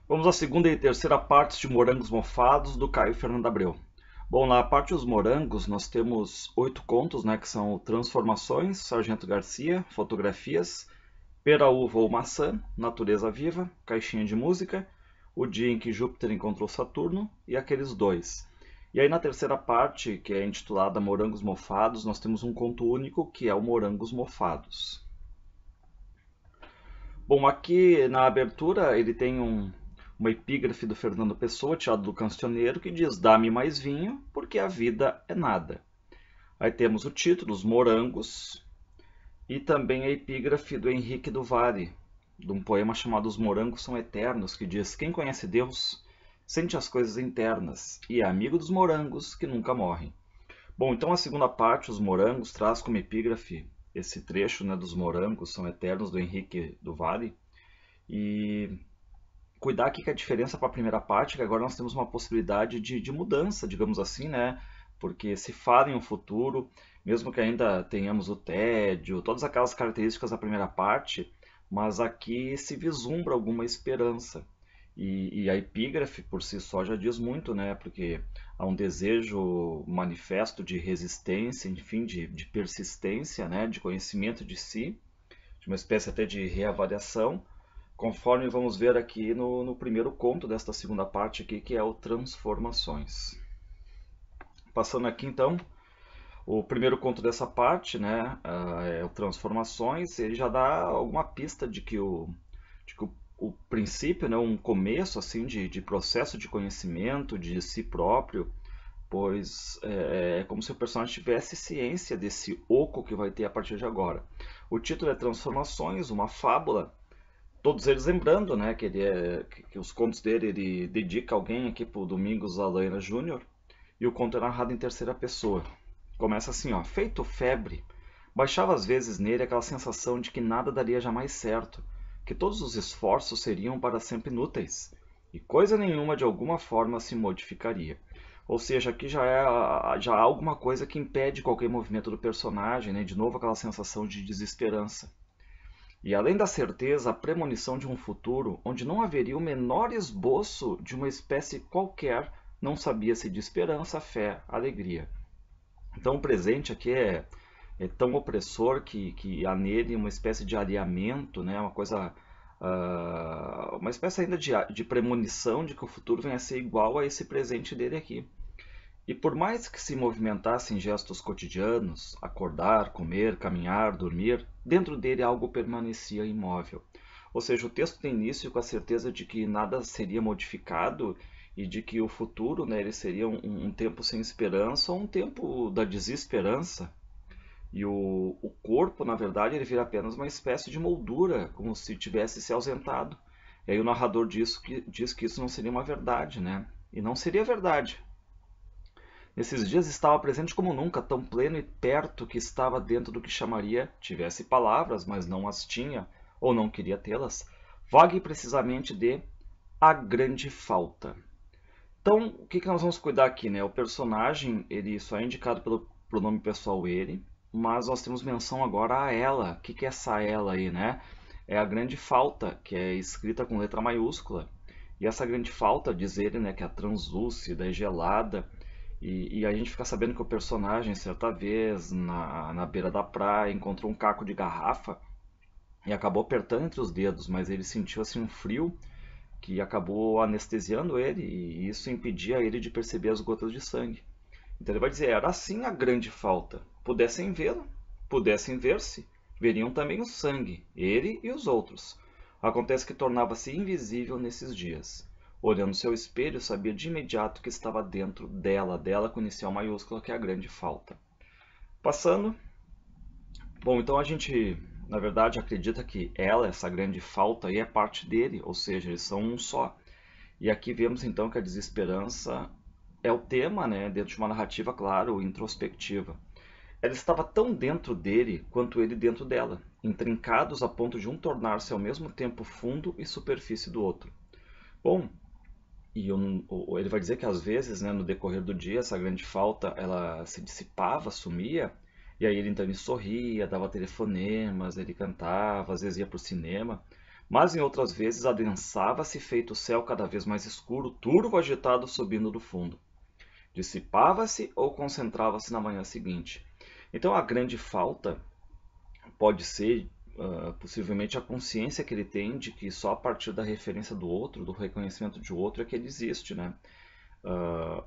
Vamos à segunda e terceira partes de Morangos Mofados, do Caio Fernando Abreu. Bom, na parte dos morangos, nós temos 8 contos, né, que são Transformações, Sargento Garcia, Fotografias, Pera, Uva ou Maçã, Natureza Viva, Caixinha de Música, O Dia em que Júpiter Encontrou Saturno e Aqueles Dois. E aí na terceira parte, que é intitulada Morangos Mofados, nós temos um conto único, que é o Morangos Mofados. Bom, aqui na abertura ele tem uma epígrafe do Fernando Pessoa, tirado do Cancioneiro, que diz: Dá-me mais vinho, porque a vida é nada. Aí temos o título, Os Morangos, e também a epígrafe do Henrique do Vale, de um poema chamado Os Morangos São Eternos, que diz: Quem conhece Deus sente as coisas internas, e é amigo dos morangos que nunca morrem. Bom, então a segunda parte, Os Morangos, traz como epígrafe esse trecho, né, dos Morangos São Eternos, do Henrique do Vale. E cuidar aqui que a diferença para a primeira parte é que agora nós temos uma possibilidade de mudança, digamos assim, né? Porque se fala em um futuro, mesmo que ainda tenhamos o tédio, todas aquelas características da primeira parte, mas aqui se vislumbra alguma esperança. E a epígrafe por si só já diz muito, né? Porque há um desejo manifesto de resistência, enfim, de persistência, né? De conhecimento de si, de uma espécie até de reavaliação, conforme vamos ver aqui no primeiro conto desta segunda parte aqui, que é o Transformações. Passando aqui então, o primeiro conto dessa parte, né, é o Transformações, ele já dá alguma pista de que o princípio, né, um começo assim de processo de conhecimento de si próprio, pois é como se o personagem tivesse ciência desse oco que vai ter a partir de agora. O título é Transformações, uma fábula. Todos eles lembrando, né, que os contos dele ele dedica alguém aqui pro Domingos Alaina Júnior, e o conto é narrado em terceira pessoa. Começa assim, ó: feito febre, baixava às vezes nele aquela sensação de que nada daria jamais certo, que todos os esforços seriam para sempre inúteis, e coisa nenhuma de alguma forma se modificaria. Ou seja, aqui já há alguma coisa que impede qualquer movimento do personagem, né? De novo aquela sensação de desesperança. E além da certeza, a premonição de um futuro onde não haveria o menor esboço de uma espécie qualquer, não sabia-se de esperança, fé, alegria. Então o presente aqui é tão opressor que há nele uma espécie de alinhamento, né? Uma coisa, uma espécie ainda de premonição de que o futuro venha a ser igual a esse presente dele aqui. E por mais que se movimentasse em gestos cotidianos, acordar, comer, caminhar, dormir, dentro dele algo permanecia imóvel. Ou seja, o texto tem início com a certeza de que nada seria modificado e de que o futuro, né, ele seria um tempo sem esperança ou um tempo da desesperança. E o corpo, na verdade, ele vira apenas uma espécie de moldura, como se tivesse se ausentado. E aí o narrador diz que isso não seria uma verdade, né? E não seria verdade. Nesses dias estava presente como nunca, tão pleno e perto que estava dentro do que chamaria, tivesse palavras, mas não as tinha, ou não queria tê-las, vague precisamente de a grande falta. Então, o que nós vamos cuidar aqui, né? O personagem, ele só é indicado pelo pronome pessoal ele, mas nós temos menção agora a ela. O que é essa ela aí, né? É a grande falta, que é escrita com letra maiúscula. E essa grande falta, diz ele, né, que é translúcida, é gelada, e a gente fica sabendo que o personagem, certa vez, na beira da praia, encontrou um caco de garrafa e acabou apertando entre os dedos, mas ele sentiu assim um frio que acabou anestesiando ele e isso impedia ele de perceber as gotas de sangue. Então ele vai dizer: era assim a grande falta. Pudessem vê-lo, pudessem ver-se, veriam também o sangue, ele e os outros. Acontece que tornava-se invisível nesses dias. Olhando seu espelho, sabia de imediato que estava dentro dela com inicial maiúscula, que é a grande falta. Passando. Bom, então a gente, na verdade, acredita que ela, essa grande falta aí, é parte dele, ou seja, eles são um só. E aqui vemos então que a desesperança é o tema, né, dentro de uma narrativa, claro, introspectiva. Ela estava tão dentro dele quanto ele dentro dela, intrincados a ponto de um tornar-se ao mesmo tempo fundo e superfície do outro. Bom, e ele vai dizer que às vezes, né, no decorrer do dia, essa grande falta ela se dissipava, sumia, e aí ele então ele sorria, dava telefonemas, ele cantava, às vezes ia para o cinema, Mas em outras vezes adensava-se, feito o céu cada vez mais escuro, turvo agitado subindo do fundo. Dissipava-se ou concentrava-se na manhã seguinte. Então a grande falta pode ser possivelmente a consciência que ele tem de que só a partir da referência do outro, do reconhecimento de outro, é que ele existe, né?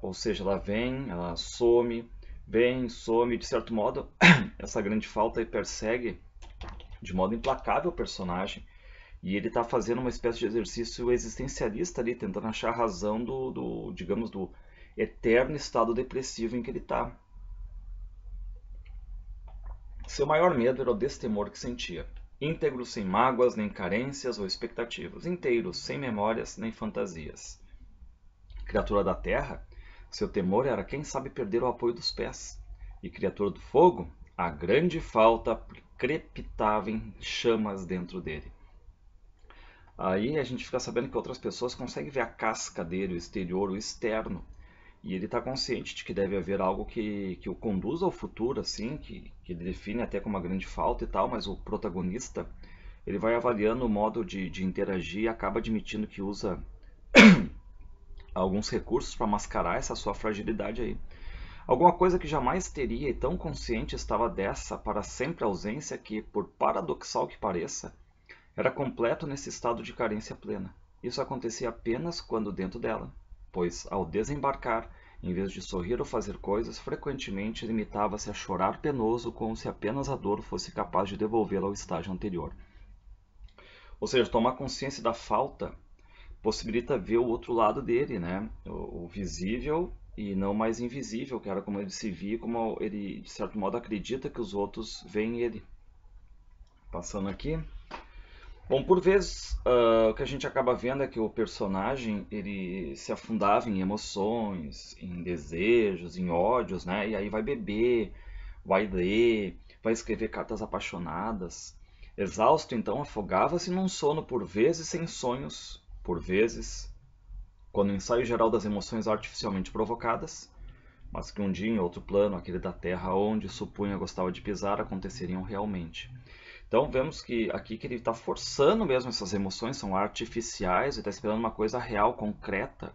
Ou seja, ela vem, ela some, vem, some, de certo modo, essa grande falta aí persegue de modo implacável o personagem, e ele está fazendo uma espécie de exercício existencialista ali, tentando achar a razão digamos, do eterno estado depressivo em que ele está. Seu maior medo era o destemor que sentia. Íntegro, sem mágoas, nem carências ou expectativas. Inteiro, sem memórias, nem fantasias. Criatura da terra, seu temor era quem sabe perder o apoio dos pés. E criatura do fogo, a grande falta crepitava em chamas dentro dele. Aí a gente fica sabendo que outras pessoas conseguem ver a casca dele, o exterior, o externo. E ele está consciente de que deve haver algo que o conduza ao futuro, assim, que ele define até como uma grande falta e tal, mas o protagonista, ele vai avaliando o modo de interagir e acaba admitindo que usa alguns recursos para mascarar essa sua fragilidade aí. Alguma coisa que jamais teria e tão consciente estava dessa para sempre ausência que, por paradoxal que pareça, era completo nesse estado de carência plena. Isso acontecia apenas quando dentro dela, pois, ao desembarcar, em vez de sorrir ou fazer coisas, frequentemente limitava-se a chorar penoso como se apenas a dor fosse capaz de devolvê-lo ao estágio anterior. Ou seja, tomar consciência da falta possibilita ver o outro lado dele, né? O visível e não mais invisível, que era como ele se via, como ele, de certo modo, acredita que os outros veem ele. Passando aqui. Bom, por vezes, o que a gente acaba vendo é que o personagem ele se afundava em emoções, em desejos, em ódios, né? E aí vai beber, vai ler, vai escrever cartas apaixonadas. Exausto, então, afogava-se num sono por vezes sem sonhos, por vezes, quando o ensaio geral das emoções artificialmente provocadas, mas que um dia em outro plano, aquele da Terra onde supunha gostava de pisar, aconteceriam realmente. Então vemos que aqui que ele está forçando mesmo essas emoções, são artificiais, ele está esperando uma coisa real, concreta.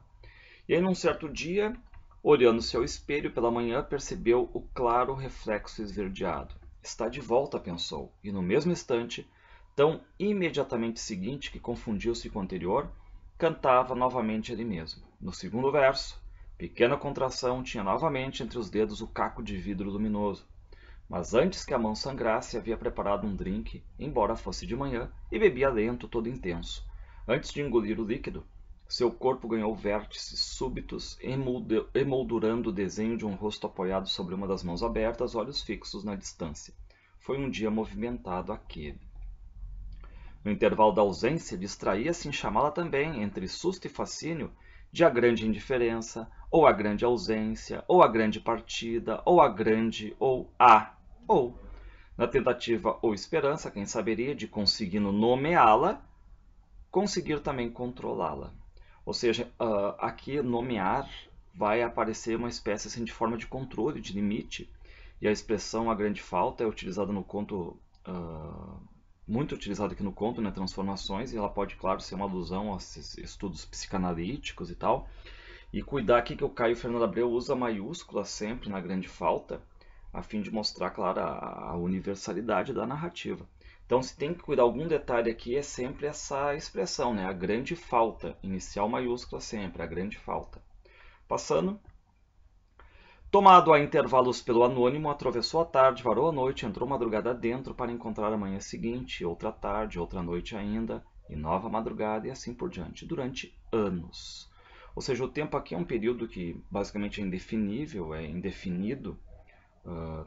E aí num certo dia, olhando-se ao espelho pela manhã, percebeu o claro reflexo esverdeado. Está de volta, pensou, e no mesmo instante, tão imediatamente seguinte que confundiu-se com o anterior, cantava novamente ele mesmo. No segundo verso, pequena contração tinha novamente entre os dedos o caco de vidro luminoso. Mas antes que a mão sangrasse, havia preparado um drink, embora fosse de manhã, e bebia lento, todo intenso. Antes de engolir o líquido, seu corpo ganhou vértices súbitos, emoldurando o desenho de um rosto apoiado sobre uma das mãos abertas, olhos fixos na distância. Foi um dia movimentado aquele. No intervalo da ausência, distraía-se em chamá-la também, entre susto e fascínio, de a grande indiferença, ou a grande ausência, ou a grande partida, ou a grande, ou, na tentativa ou esperança, quem saberia, de conseguindo nomeá-la, conseguir também controlá-la. Ou seja, aqui nomear vai aparecer uma espécie assim, de forma de controle, de limite, e a expressão a grande falta é utilizada no conto, muito utilizada aqui no conto, né, Transformações, e ela pode, claro, ser uma alusão aos estudos psicanalíticos e tal. E cuidar aqui que o Caio Fernando Abreu usa maiúscula sempre na grande falta, a fim de mostrar, claro, a universalidade da narrativa. Então, se tem que cuidar algum detalhe aqui, é sempre essa expressão, né? A grande falta, inicial maiúscula sempre, a grande falta. Passando. Tomado a intervalos pelo anônimo, atravessou a tarde, varou a noite, entrou madrugada dentro para encontrar a manhã seguinte, outra tarde, outra noite ainda, e nova madrugada, e assim por diante, durante anos. Ou seja, o tempo aqui é um período que basicamente é indefinível, é indefinido,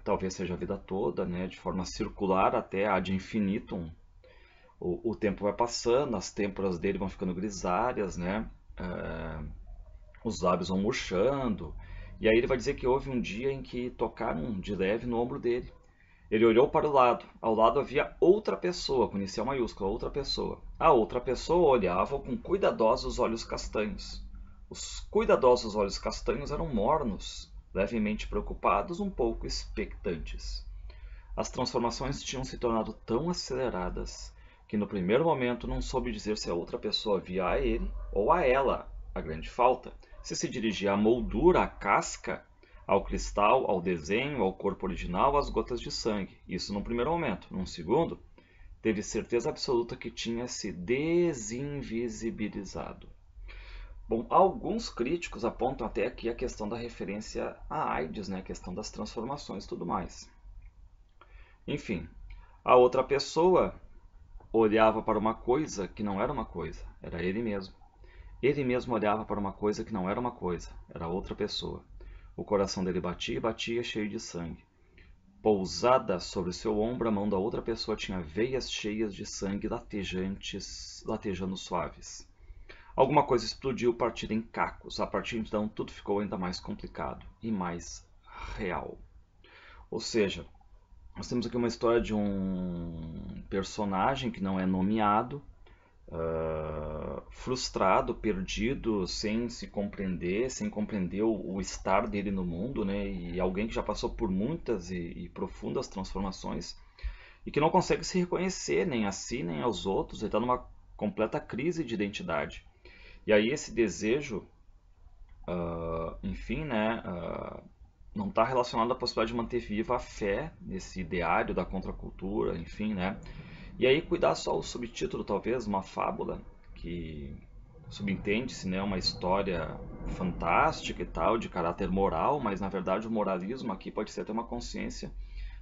talvez seja a vida toda, né, de forma circular até ad infinitum. O tempo vai passando, as têmporas dele vão ficando grisalhas, né, os lábios vão murchando, e aí ele vai dizer que houve um dia em que tocaram de leve no ombro dele. Ele olhou para o lado. Ao lado havia outra pessoa, com inicial maiúscula, outra pessoa. A outra pessoa olhava com cuidadosos olhos castanhos. Os cuidadosos olhos castanhos eram mornos, levemente preocupados, um pouco expectantes. As transformações tinham se tornado tão aceleradas que no primeiro momento não soube dizer se a outra pessoa via a ele ou a ela, a grande falta, se dirigia à moldura, à casca, ao cristal, ao desenho, ao corpo original, às gotas de sangue. Isso num primeiro momento. Num segundo, teve certeza absoluta que tinha se desinvisibilizado. Bom, alguns críticos apontam até aqui a questão da referência à AIDS, né? A questão das transformações e tudo mais. Enfim, a outra pessoa olhava para uma coisa que não era uma coisa, era ele mesmo. Ele mesmo olhava para uma coisa que não era uma coisa, era outra pessoa. O coração dele batia e batia, cheio de sangue. Pousada sobre seu ombro, a mão da outra pessoa tinha veias cheias de sangue latejantes, latejando suaves. Alguma coisa explodiu partindo em cacos. A partir de então, tudo ficou ainda mais complicado e mais real. Ou seja, nós temos aqui uma história de um personagem que não é nomeado, frustrado, perdido, sem se compreender, sem compreender o estar dele no mundo, né? E alguém que já passou por muitas e profundas transformações e que não consegue se reconhecer nem a si nem aos outros. Ele está numa completa crise de identidade. E aí esse desejo, enfim, né, não está relacionado à possibilidade de manter viva a fé nesse ideário da contracultura, enfim, né? E aí cuidar só o subtítulo, talvez, uma fábula, que subentende-se, né, uma história fantástica e tal, de caráter moral, mas na verdade o moralismo aqui pode ser até uma consciência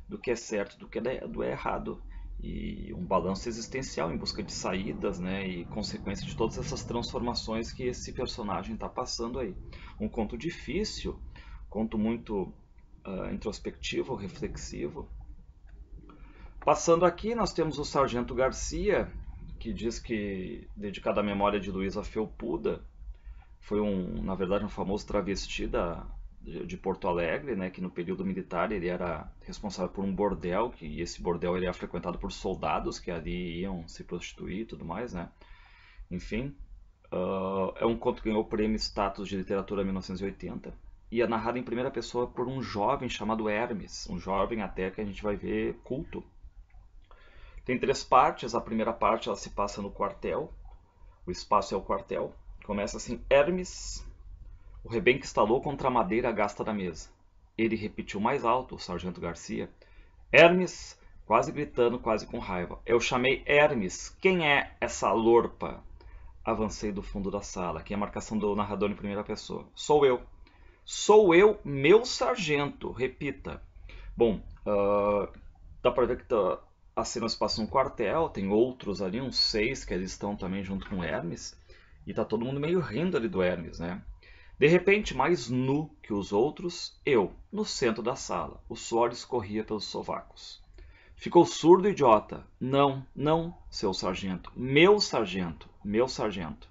do que é certo, do que é errado, e um balanço existencial em busca de saídas, né, e consequência de todas essas transformações que esse personagem está passando aí. Um conto difícil, conto muito introspectivo, reflexivo. Passando aqui, nós temos o Sargento Garcia, que diz que, dedicado à memória de Luísa Felpuda, foi na verdade, um famoso travesti de Porto Alegre, né, que no período militar ele era responsável por um bordel, que esse bordel ele era frequentado por soldados que ali iam se prostituir e tudo mais, né? Enfim, é um conto que ganhou o prêmio Status de Literatura em 1980 e é narrado em primeira pessoa por um jovem chamado Hermes, um jovem até que a gente vai ver culto. Tem 3 partes, a primeira parte ela se passa no quartel, o espaço é o quartel. Começa assim: Hermes, o rebenque estalou contra a madeira gasta da mesa. Ele repetiu mais alto, o Sargento Garcia: Hermes, quase gritando, quase com raiva. Eu chamei Hermes. Quem é essa lorpa? Avancei do fundo da sala. Aqui é a marcação do narrador em primeira pessoa. Sou eu. Sou eu, meu sargento. Repita. Bom, dá pra ver que a cena se passa num quartel. Tem outros ali, uns 6, que eles estão também junto com Hermes. E tá todo mundo meio rindo ali do Hermes, né? De repente, mais nu que os outros, eu, no centro da sala. O suor escorria pelos sovacos. Ficou surdo, idiota. Não, não, seu sargento. Meu sargento. Meu sargento.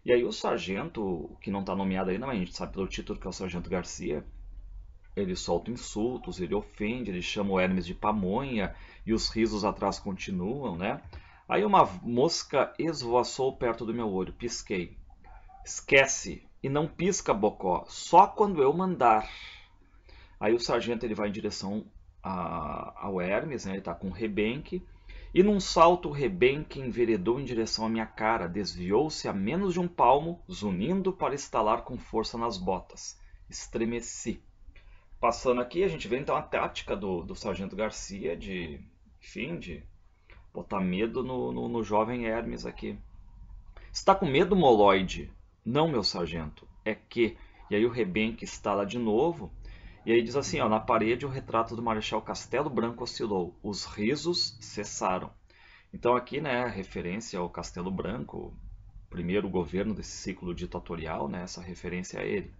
E aí o sargento, que não está nomeado ainda, mas a gente sabe pelo título que é o Sargento Garcia, ele solta insultos, ele ofende, ele chama o Hermes de pamonha e os risos atrás continuam, né? Aí uma mosca esvoaçou perto do meu olho. Pisquei. Esquece. E não pisca, bocó. Só quando eu mandar. Aí o sargento ele vai em direção ao Hermes, né? Ele está com o rebenque. E num salto o rebenque enveredou em direção à minha cara. Desviou-se a menos de um palmo, zunindo para estalar com força nas botas. Estremeci. Passando aqui, a gente vê então a tática do Sargento Garcia de, enfim, de botar medo no jovem Hermes aqui. Está com medo, moloide? Não, meu sargento. É que... E aí o rebenque estala de novo. E aí diz assim, ó, na parede o retrato do Marechal Castelo Branco oscilou. Os risos cessaram. Então aqui, né, referência ao Castelo Branco, primeiro governo desse ciclo ditatorial, né, essa referência a ele.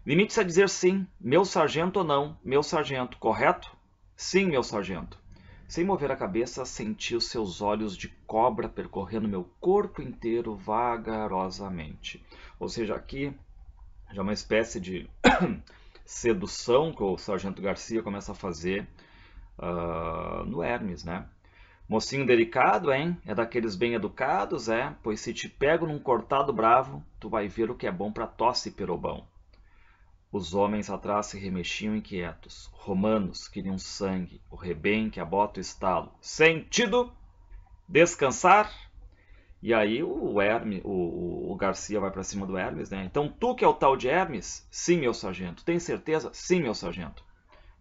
Limite-se a dizer sim, meu sargento ou não, meu sargento, correto? Sim, meu sargento. Sem mover a cabeça, senti os seus olhos de cobra percorrendo meu corpo inteiro vagarosamente. Ou seja, aqui já uma espécie de sedução que o Sargento Garcia começa a fazer no Hermes, né? Mocinho delicado, hein? É daqueles bem educados, é? Pois se te pego num cortado bravo, tu vai ver o que é bom pra tosse, perobão. Os homens atrás se remexiam inquietos. Romanos queriam sangue. O rebenque, a bota, o estalo. Sentido! Descansar? E aí o Garcia vai para cima do Hermes, né? Então tu que é o tal de Hermes? Sim, meu sargento. Tem certeza? Sim, meu sargento.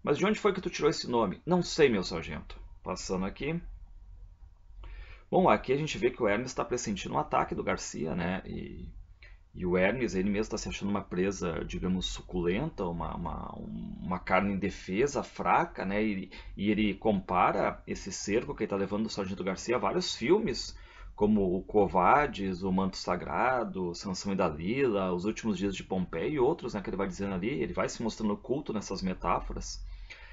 Mas de onde foi que tu tirou esse nome? Não sei, meu sargento. Passando aqui. Bom, aqui a gente vê que o Hermes está pressentindo um ataque do Garcia, né? E o Hermes, ele mesmo está se achando uma presa, digamos, suculenta, uma carne indefesa, fraca, né? E ele compara esse cerco que ele está levando do Sargento Garcia a vários filmes, como o Covades, o Manto Sagrado, Sansão e Dalila, Os Últimos Dias de Pompeia e outros, né? Que ele vai dizendo ali, ele vai se mostrando oculto nessas metáforas.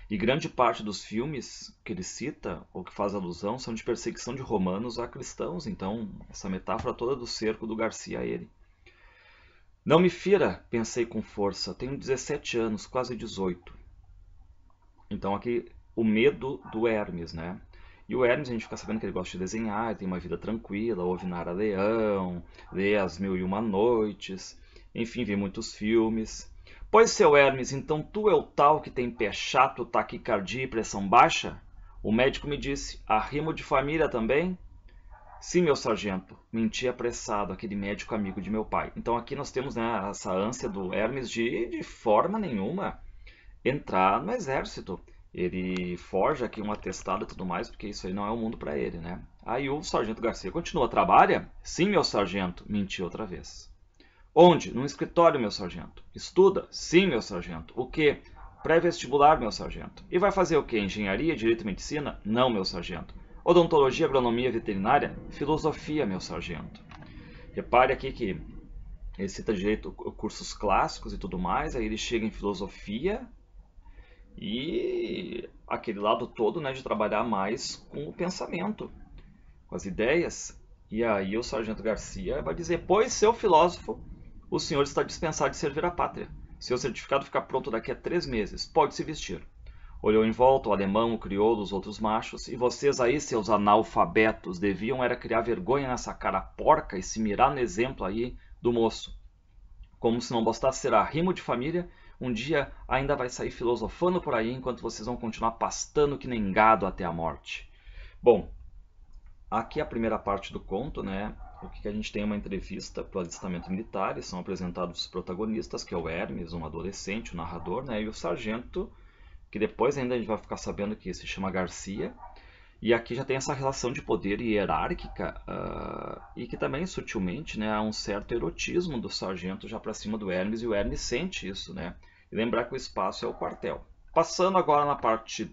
E grande parte dos filmes que ele cita, ou que faz alusão, são de perseguição de romanos a cristãos. Então, essa metáfora toda do cerco do Garcia a ele. Não me fira, pensei com força. Tenho 17 anos, quase 18. Então aqui o medo do Hermes, né? E o Hermes a gente fica sabendo que ele gosta de desenhar, ele tem uma vida tranquila, ouve Nara Leão, lê As Mil e Uma Noites, enfim, vê muitos filmes. Pois, seu Hermes, então tu é o tal que tem pé chato, taquicardia e pressão baixa? O médico me disse, arrimo de família também? Sim, meu sargento, menti apressado, aquele médico amigo de meu pai. Então aqui nós temos, né, essa ânsia do Hermes de forma nenhuma entrar no exército. Ele forja aqui um atestado e tudo mais, porque isso aí não é o mundo para ele, né? Aí o sargento Garcia continua, trabalha? Sim, meu sargento, menti outra vez. Onde? No escritório, meu sargento. Estuda? Sim, meu sargento. O quê? Pré-vestibular, meu sargento. E vai fazer o quê? Engenharia, direito e medicina? Não, meu sargento. Odontologia, agronomia, veterinária? Filosofia, meu sargento. Repare aqui que ele cita direito, cursos clássicos e tudo mais, aí ele chega em filosofia e aquele lado todo, né, de trabalhar mais com o pensamento, com as ideias. E aí o sargento Garcia vai dizer, pois, seu filósofo, o senhor está dispensado de servir à pátria. Seu certificado fica pronto daqui a 3 meses. Pode se vestir. Olhou em volta o alemão, o crioulo, os outros machos. E vocês aí, seus analfabetos, deviam era criar vergonha nessa cara porca e se mirar no exemplo aí do moço. Como se não bastasse ser arrimo de família, um dia ainda vai sair filosofando por aí enquanto vocês vão continuar pastando que nem gado até a morte. Bom, aqui é a primeira parte do conto, né? O que a gente tem é uma entrevista para o alistamento militar, e são apresentados os protagonistas, que é o Hermes, um adolescente, o narrador, né? E o sargento, que depois ainda a gente vai ficar sabendo que se chama Garcia. E aqui já tem essa relação de poder hierárquica e que também sutilmente, né, há um certo erotismo do sargento já para cima do Hermes, e o Hermes sente isso, né? E lembrar que o espaço é o quartel. Passando agora na parte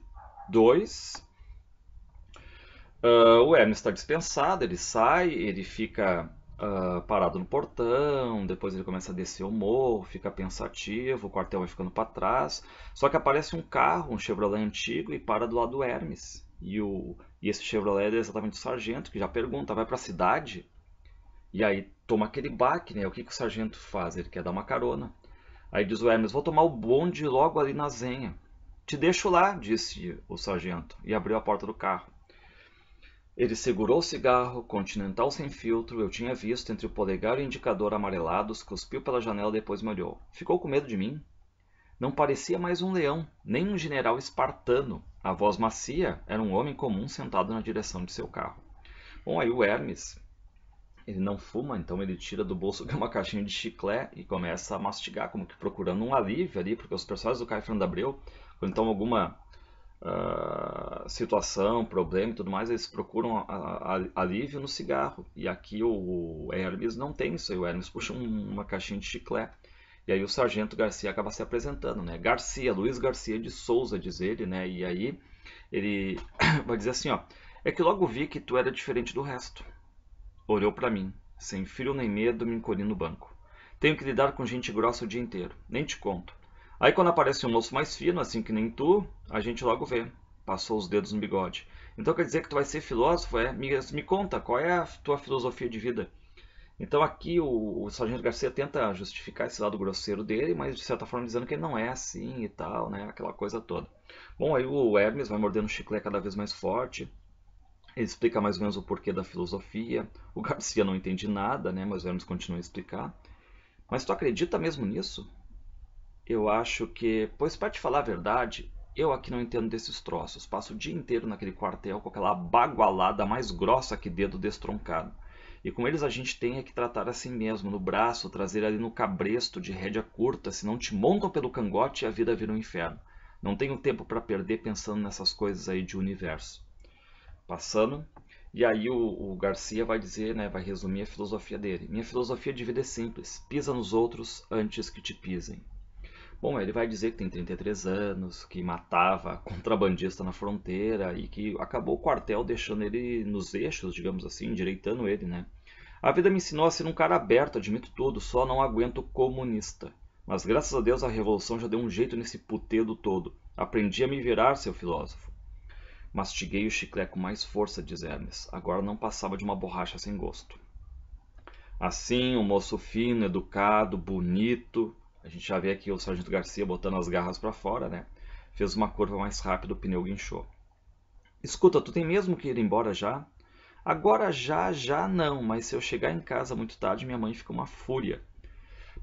2, o Hermes está dispensado, ele sai, ele fica parado no portão, depois ele começa a descer o morro, fica pensativo, o quartel vai ficando para trás. Só que aparece um carro, um Chevrolet antigo, e para do lado do Hermes. E esse Chevrolet é exatamente o sargento, que já pergunta, vai para a cidade? E aí toma aquele baque, né? O que o sargento faz? Ele quer dar uma carona. Aí diz o Hermes, vou tomar o bonde logo ali na Zenha. Te deixo lá, disse o sargento, e abriu a porta do carro. Ele segurou o cigarro, Continental sem filtro, eu tinha visto entre o polegar e o indicador amarelados, cuspiu pela janela e depois me olhou. Ficou com medo de mim? Não parecia mais um leão, nem um general espartano. A voz macia era um homem comum sentado na direção de seu carro. Bom, aí o Hermes, ele não fuma, então ele tira do bolso uma caixinha de chiclete e começa a mastigar, como que procurando um alívio ali, porque os personagens do Caio Fernando Abreu, quando estão alguma situação, problema e tudo mais, eles procuram alívio no cigarro. E aqui o Hermes não tem isso aí, o Hermes puxa uma caixinha de chiclete. E aí o sargento Garcia acaba se apresentando, né? Garcia, Luiz Garcia de Souza, diz ele, né? E aí ele vai dizer assim, ó, é que logo vi que tu era diferente do resto. Olhou para mim, sem frio nem medo, me encolhi no banco. Tenho que lidar com gente grossa o dia inteiro, nem te conto. Aí quando aparece um moço mais fino, assim que nem tu, a gente logo vê. Passou os dedos no bigode. Então quer dizer que tu vai ser filósofo, é? Me conta, qual é a tua filosofia de vida? Então aqui o Sargento Garcia tenta justificar esse lado grosseiro dele, mas de certa forma dizendo que ele não é assim e tal, né? Aquela coisa toda. Bom, aí o Hermes vai mordendo o chiclete cada vez mais forte. Ele explica mais ou menos o porquê da filosofia. O Garcia não entende nada, né? Mas o Hermes continua a explicar. Mas tu acredita mesmo nisso? Eu acho que, pois para te falar a verdade, Eu aqui não entendo desses troços. Passo o dia inteiro naquele quartel com aquela bagualada mais grossa que dedo destroncado. E com eles a gente tem é que tratar assim mesmo, no braço, trazer ali no cabresto de rédea curta, senão te montam pelo cangote e a vida vira um inferno. Não tenho tempo para perder pensando nessas coisas aí de universo. Passando, e aí o Garcia vai dizer, né, vai resumir a filosofia dele. Minha filosofia de vida é simples: pisa nos outros antes que te pisem. Bom, ele vai dizer que tem 33 anos, que matava contrabandista na fronteira e que acabou o quartel deixando ele nos eixos, digamos assim, endireitando ele, né? A vida me ensinou a ser um cara aberto, admito tudo, só não aguento comunista. Mas graças a Deus a revolução já deu um jeito nesse putedo todo. Aprendi a me virar, seu filósofo. Mastiguei o chiclete com mais força, diz Hermes. Agora não passava de uma borracha sem gosto. Assim, um moço fino, educado, bonito. A gente já vê aqui o Sargento Garcia botando as garras para fora, né? Fez uma curva mais rápida, o pneu guinchou. Escuta, tu tem mesmo que ir embora já? Agora já não, mas se eu chegar em casa muito tarde, minha mãe fica uma fúria.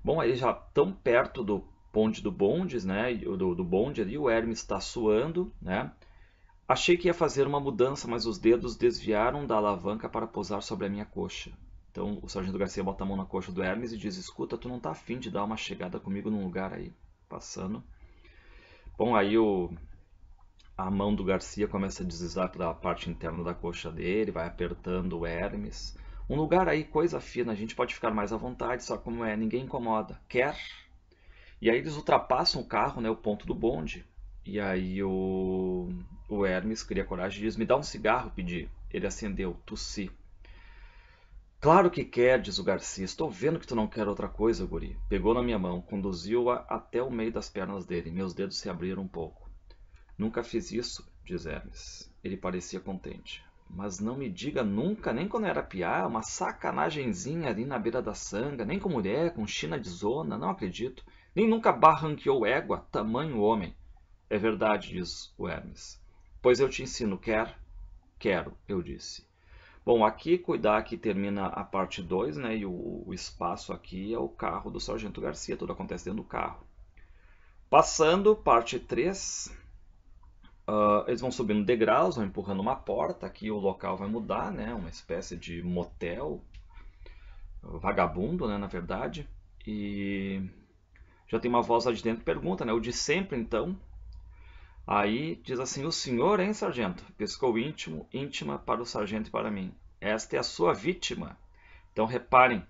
Bom, aí já tão perto do ponte do bondes, né? Do bonde ali, o Hermes está suando, né? Achei que ia fazer uma mudança, mas os dedos desviaram da alavanca para pousar sobre a minha coxa. Então o Sargento Garcia bota a mão na coxa do Hermes e diz: escuta, tu não tá afim de dar uma chegada comigo num lugar aí? Passando. Bom, aí a mão do Garcia começa a deslizar pela parte interna da coxa dele, vai apertando o Hermes. Um lugar aí, coisa fina, a gente pode ficar mais à vontade, só como é, ninguém incomoda. Quer? E aí eles ultrapassam o carro, né, o ponto do bonde. E aí o Hermes cria coragem e diz: me dá um cigarro, pedi. Ele acendeu, tossi. Claro que quer, diz o Garcia. Estou vendo que tu não quer outra coisa, guri. Pegou na minha mão, conduziu-a até o meio das pernas dele. Meus dedos se abriram um pouco. Nunca fiz isso, diz Hermes. Ele parecia contente. Mas não me diga nunca, nem quando era piá, uma sacanagemzinha ali na beira da sanga, nem com mulher, com china de zona, não acredito. Nem nunca barranqueou égua, tamanho homem. É verdade, diz o Hermes. Pois eu te ensino, quer? Quero, eu disse. Bom, aqui cuidar que termina a parte 2, né? E o espaço aqui é o carro do Sargento Garcia, tudo acontece dentro do carro. Passando, parte 3, eles vão subindo degraus, vão empurrando uma porta, aqui o local vai mudar, né? Uma espécie de motel, vagabundo, né, na verdade. E já tem uma voz lá de dentro que pergunta, né? O de sempre, então. Aí diz assim: o senhor, hein, sargento? Piscou íntima para o sargento e para mim. Esta é a sua vítima. Então reparem,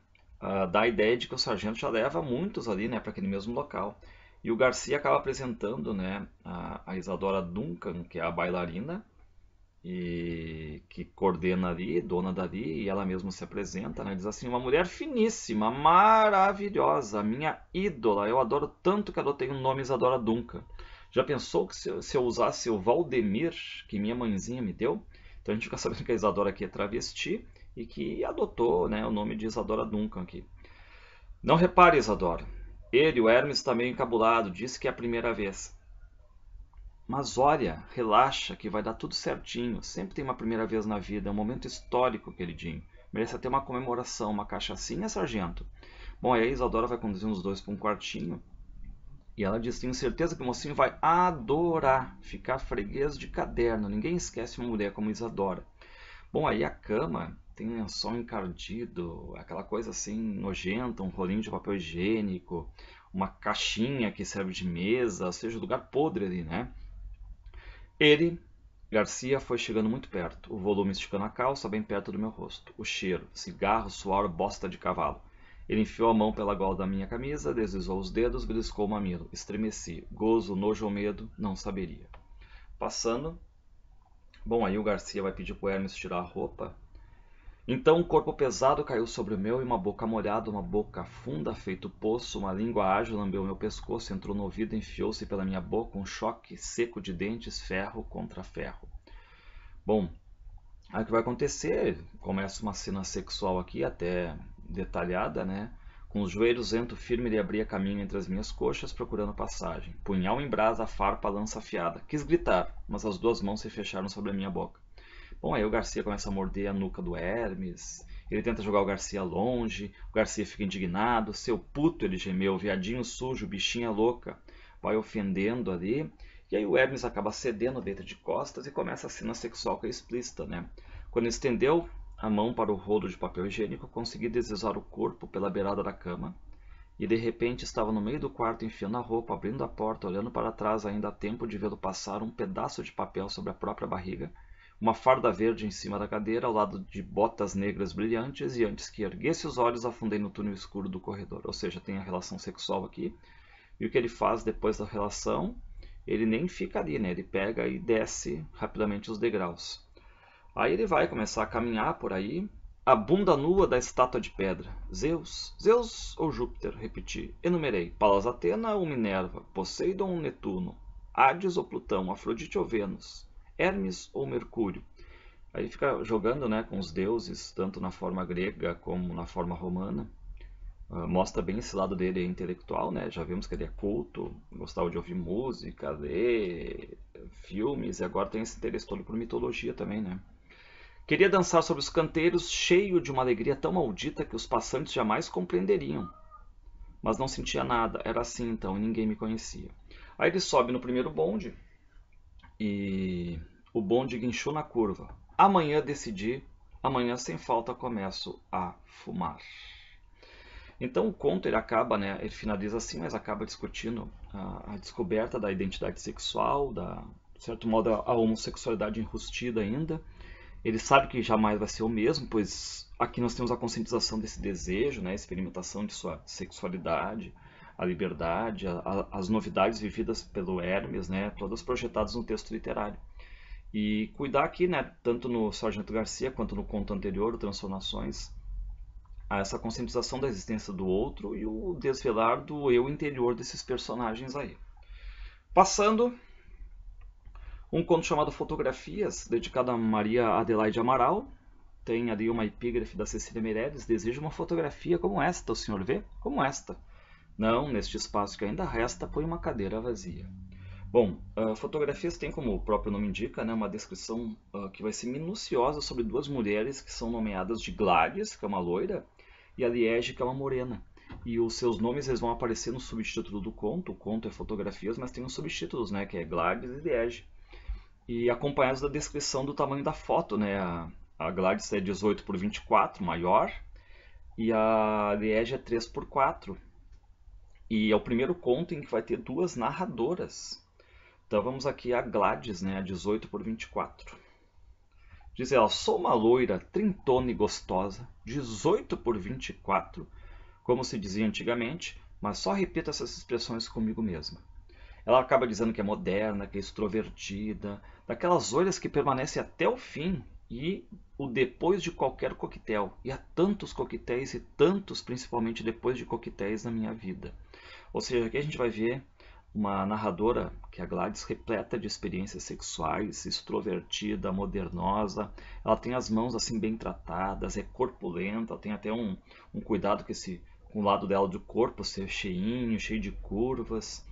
dá a ideia de que o sargento já leva muitos ali, né, para aquele mesmo local. E o Garcia acaba apresentando, né, a Isadora Duncan, que é a bailarina, e que coordena ali, dona dali, e ela mesma se apresenta, né, diz assim: uma mulher finíssima, maravilhosa, minha ídola, eu adoro tanto que adotei o nome Isadora Duncan. Já pensou que se eu usasse o Valdemir, que minha mãezinha me deu? Então a gente fica sabendo que a Isadora aqui é travesti e que adotou, né, o nome de Isadora Duncan aqui. Não repare, Isadora. Ele, o Hermes, está meio encabulado, disse que é a primeira vez. Mas olha, relaxa que vai dar tudo certinho. Sempre tem uma primeira vez na vida, é um momento histórico, queridinho. Merece até uma comemoração, uma cachaçinha, sargento. Bom, aí a Isadora vai conduzindo os dois para um quartinho. E ela diz: tenho certeza que o mocinho vai adorar ficar freguês de caderno. Ninguém esquece uma mulher como Isadora. Bom, aí a cama tem um lençol encardido, aquela coisa assim nojenta, um rolinho de papel higiênico, uma caixinha que serve de mesa, ou seja, lugar podre ali, né? Ele, Garcia, foi chegando muito perto, o volume esticando a calça bem perto do meu rosto. O cheiro, cigarro, suor, bosta de cavalo. Ele enfiou a mão pela gola da minha camisa, deslizou os dedos, beliscou o mamilo. Estremeci. Gozo, nojo ou medo, não saberia. Passando. Bom, aí o Garcia vai pedir pro Hermes tirar a roupa. Então um corpo pesado caiu sobre o meu e uma boca molhada, uma boca funda feito poço, uma língua ágil lambeu meu pescoço, entrou no ouvido e enfiou-se pela minha boca, um choque seco de dentes, ferro contra ferro. Bom, aí o que vai acontecer? Começa uma cena sexual aqui, até detalhada, né? Com os joelhos ento firme, ele abria caminho entre as minhas coxas, procurando passagem. Punhal em brasa, farpa, lança afiada. Quis gritar, mas as duas mãos se fecharam sobre a minha boca. Bom, aí o Garcia começa a morder a nuca do Hermes. Ele tenta jogar o Garcia longe. O Garcia fica indignado. Seu puto, ele gemeu. Viadinho sujo, bichinha louca. Vai ofendendo ali. E aí o Hermes acaba cedendo, deita de costas e começa a cena sexual que é explícita, né? Quando ele estendeu a mão para o rolo de papel higiênico, consegui deslizar o corpo pela beirada da cama e de repente estava no meio do quarto enfiando a roupa, abrindo a porta, olhando para trás ainda a tempo de vê-lo passar um pedaço de papel sobre a própria barriga, uma farda verde em cima da cadeira, ao lado de botas negras brilhantes, e antes que erguesse os olhos, afundei no túnel escuro do corredor. Ou seja, tem a relação sexual aqui. E o que ele faz depois da relação, ele nem fica ali, né? Ele pega e desce rapidamente os degraus. Aí ele vai começar a caminhar por aí, a bunda nua da estátua de pedra. Zeus, Zeus ou Júpiter, repeti. Enumerei. Palas Atena ou Minerva, Poseidon ou Netuno, Hades ou Plutão, Afrodite ou Vênus, Hermes ou Mercúrio. Aí ele fica jogando, né, com os deuses, tanto na forma grega como na forma romana. Mostra bem esse lado dele intelectual, né? Já vimos que ele é culto, gostava de ouvir música, ler filmes, e agora tem esse interesse todo por mitologia também, né? Queria dançar sobre os canteiros, cheio de uma alegria tão maldita que os passantes jamais compreenderiam. Mas não sentia nada, era assim então, e ninguém me conhecia. Aí ele sobe no primeiro bonde, e o bonde guinchou na curva. Amanhã decidi, amanhã sem falta começo a fumar. Então o conto ele acaba, né, ele finaliza assim, mas acaba discutindo a descoberta da identidade sexual, de certo modo a homossexualidade enrustida ainda. Ele sabe que jamais vai ser o mesmo, pois aqui nós temos a conscientização desse desejo, né, a experimentação de sua sexualidade, a liberdade, as novidades vividas pelo Hermes, né, todas projetadas no texto literário. E cuidar aqui, né, tanto no Sargento Garcia quanto no conto anterior, o Transformações, a essa conscientização da existência do outro e o desvelar do eu interior desses personagens aí. Passando, um conto chamado Fotografias, dedicado a Maria Adelaide Amaral. Tem ali uma epígrafe da Cecília Meirelles: desejo uma fotografia como esta, o senhor vê? Como esta. Não, neste espaço que ainda resta, põe uma cadeira vazia. Bom, Fotografias tem, como o próprio nome indica, né, uma descrição que vai ser minuciosa sobre duas mulheres que são nomeadas de Gladys, que é uma loira, e a Liege, que é uma morena. E os seus nomes eles vão aparecer no subtítulo do conto. O conto é Fotografias, mas tem os subtítulos, né, que é Gladys e Liege. E acompanhados da descrição do tamanho da foto, né? A Gladys é 18 por 24, maior, e a Liege é 3 por 4. E é o primeiro conto em que vai ter duas narradoras. Então vamos aqui a Gladys, né, a 18 por 24. Diz ela: sou uma loira, trintona e gostosa, 18 por 24, como se dizia antigamente, mas só repito essas expressões comigo mesma. Ela acaba dizendo que é moderna, que é extrovertida, daquelas olhas que permanecem até o fim e o depois de qualquer coquetel. E há tantos coquetéis e tantos, principalmente depois de coquetéis, na minha vida. Ou seja, aqui a gente vai ver uma narradora, que é a Gladys, repleta de experiências sexuais, extrovertida, modernosa. Ela tem as mãos assim bem tratadas, é corpulenta, tem até um cuidado com o lado dela do corpo ser cheinho, cheio de curvas.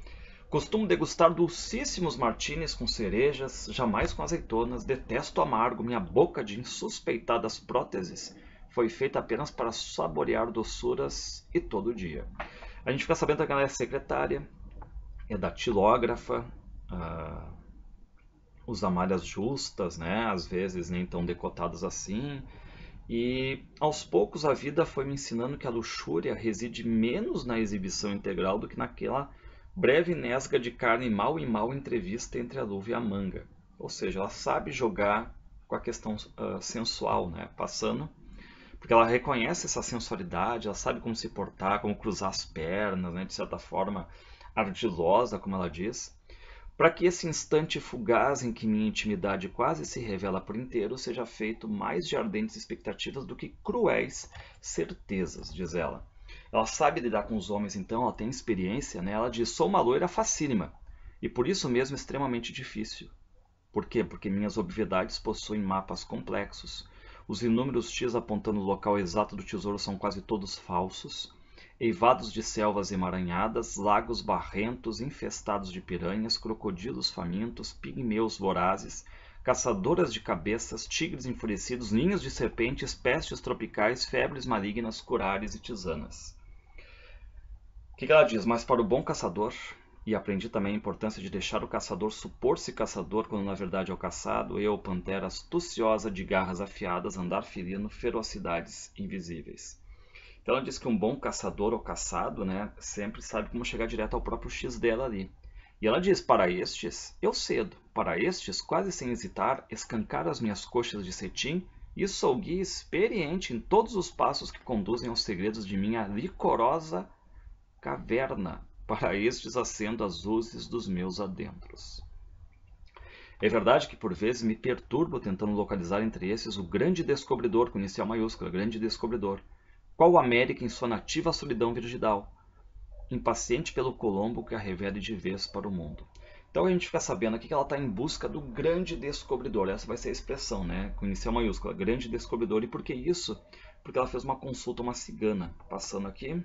Costumo degustar dulcíssimos martinis com cerejas, jamais com azeitonas. Detesto amargo, minha boca de insuspeitadas próteses foi feita apenas para saborear doçuras e todo dia. A gente fica sabendo que ela é secretária, é datilógrafa, usa malhas justas, né? Às vezes nem tão decotadas assim. E aos poucos a vida foi me ensinando que a luxúria reside menos na exibição integral do que naquela breve nesga de carne mal e mal entrevista entre a luva e a manga. Ou seja, ela sabe jogar com a questão sensual, né? Passando, porque ela reconhece essa sensualidade, ela sabe como se portar, como cruzar as pernas, né? De certa forma ardilosa, como ela diz, para que esse instante fugaz em que minha intimidade quase se revela por inteiro seja feito mais de ardentes expectativas do que cruéis certezas, diz ela. Ela sabe lidar com os homens, então, ela tem experiência, né? Ela diz: sou uma loira facílima, e por isso mesmo extremamente difícil. Por quê? Porque minhas obviedades possuem mapas complexos. Os inúmeros X apontando o local exato do tesouro são quase todos falsos. Eivados de selvas emaranhadas, lagos barrentos infestados de piranhas, crocodilos famintos, pigmeus vorazes, caçadoras de cabeças, tigres enfurecidos, ninhos de serpentes, pestes tropicais, febres malignas, curares e tisanas. O que ela diz? Mas para o bom caçador, e aprendi também a importância de deixar o caçador supor-se caçador quando na verdade é o caçado, eu, pantera astuciosa de garras afiadas, andar ferindo ferocidades invisíveis. Então ela diz que um bom caçador ou caçado, né, sempre sabe como chegar direto ao próprio X dela ali. E ela diz, para estes, eu cedo. Para estes, quase sem hesitar, escancaro as minhas coxas de cetim e sou guia experiente em todos os passos que conduzem aos segredos de minha licorosa caverna. Para estes, acendo as luzes dos meus adentros. É verdade que por vezes me perturbo tentando localizar entre esses o grande descobridor, com inicial maiúscula, grande descobridor. Qual América em sua nativa solidão virgidal? Impaciente pelo Colombo que a revele de vez para o mundo. Então a gente fica sabendo aqui que ela está em busca do grande descobridor. Essa vai ser a expressão, né? Com inicial maiúscula, grande descobridor. E por que isso? Porque ela fez uma consulta a uma cigana. Passando aqui.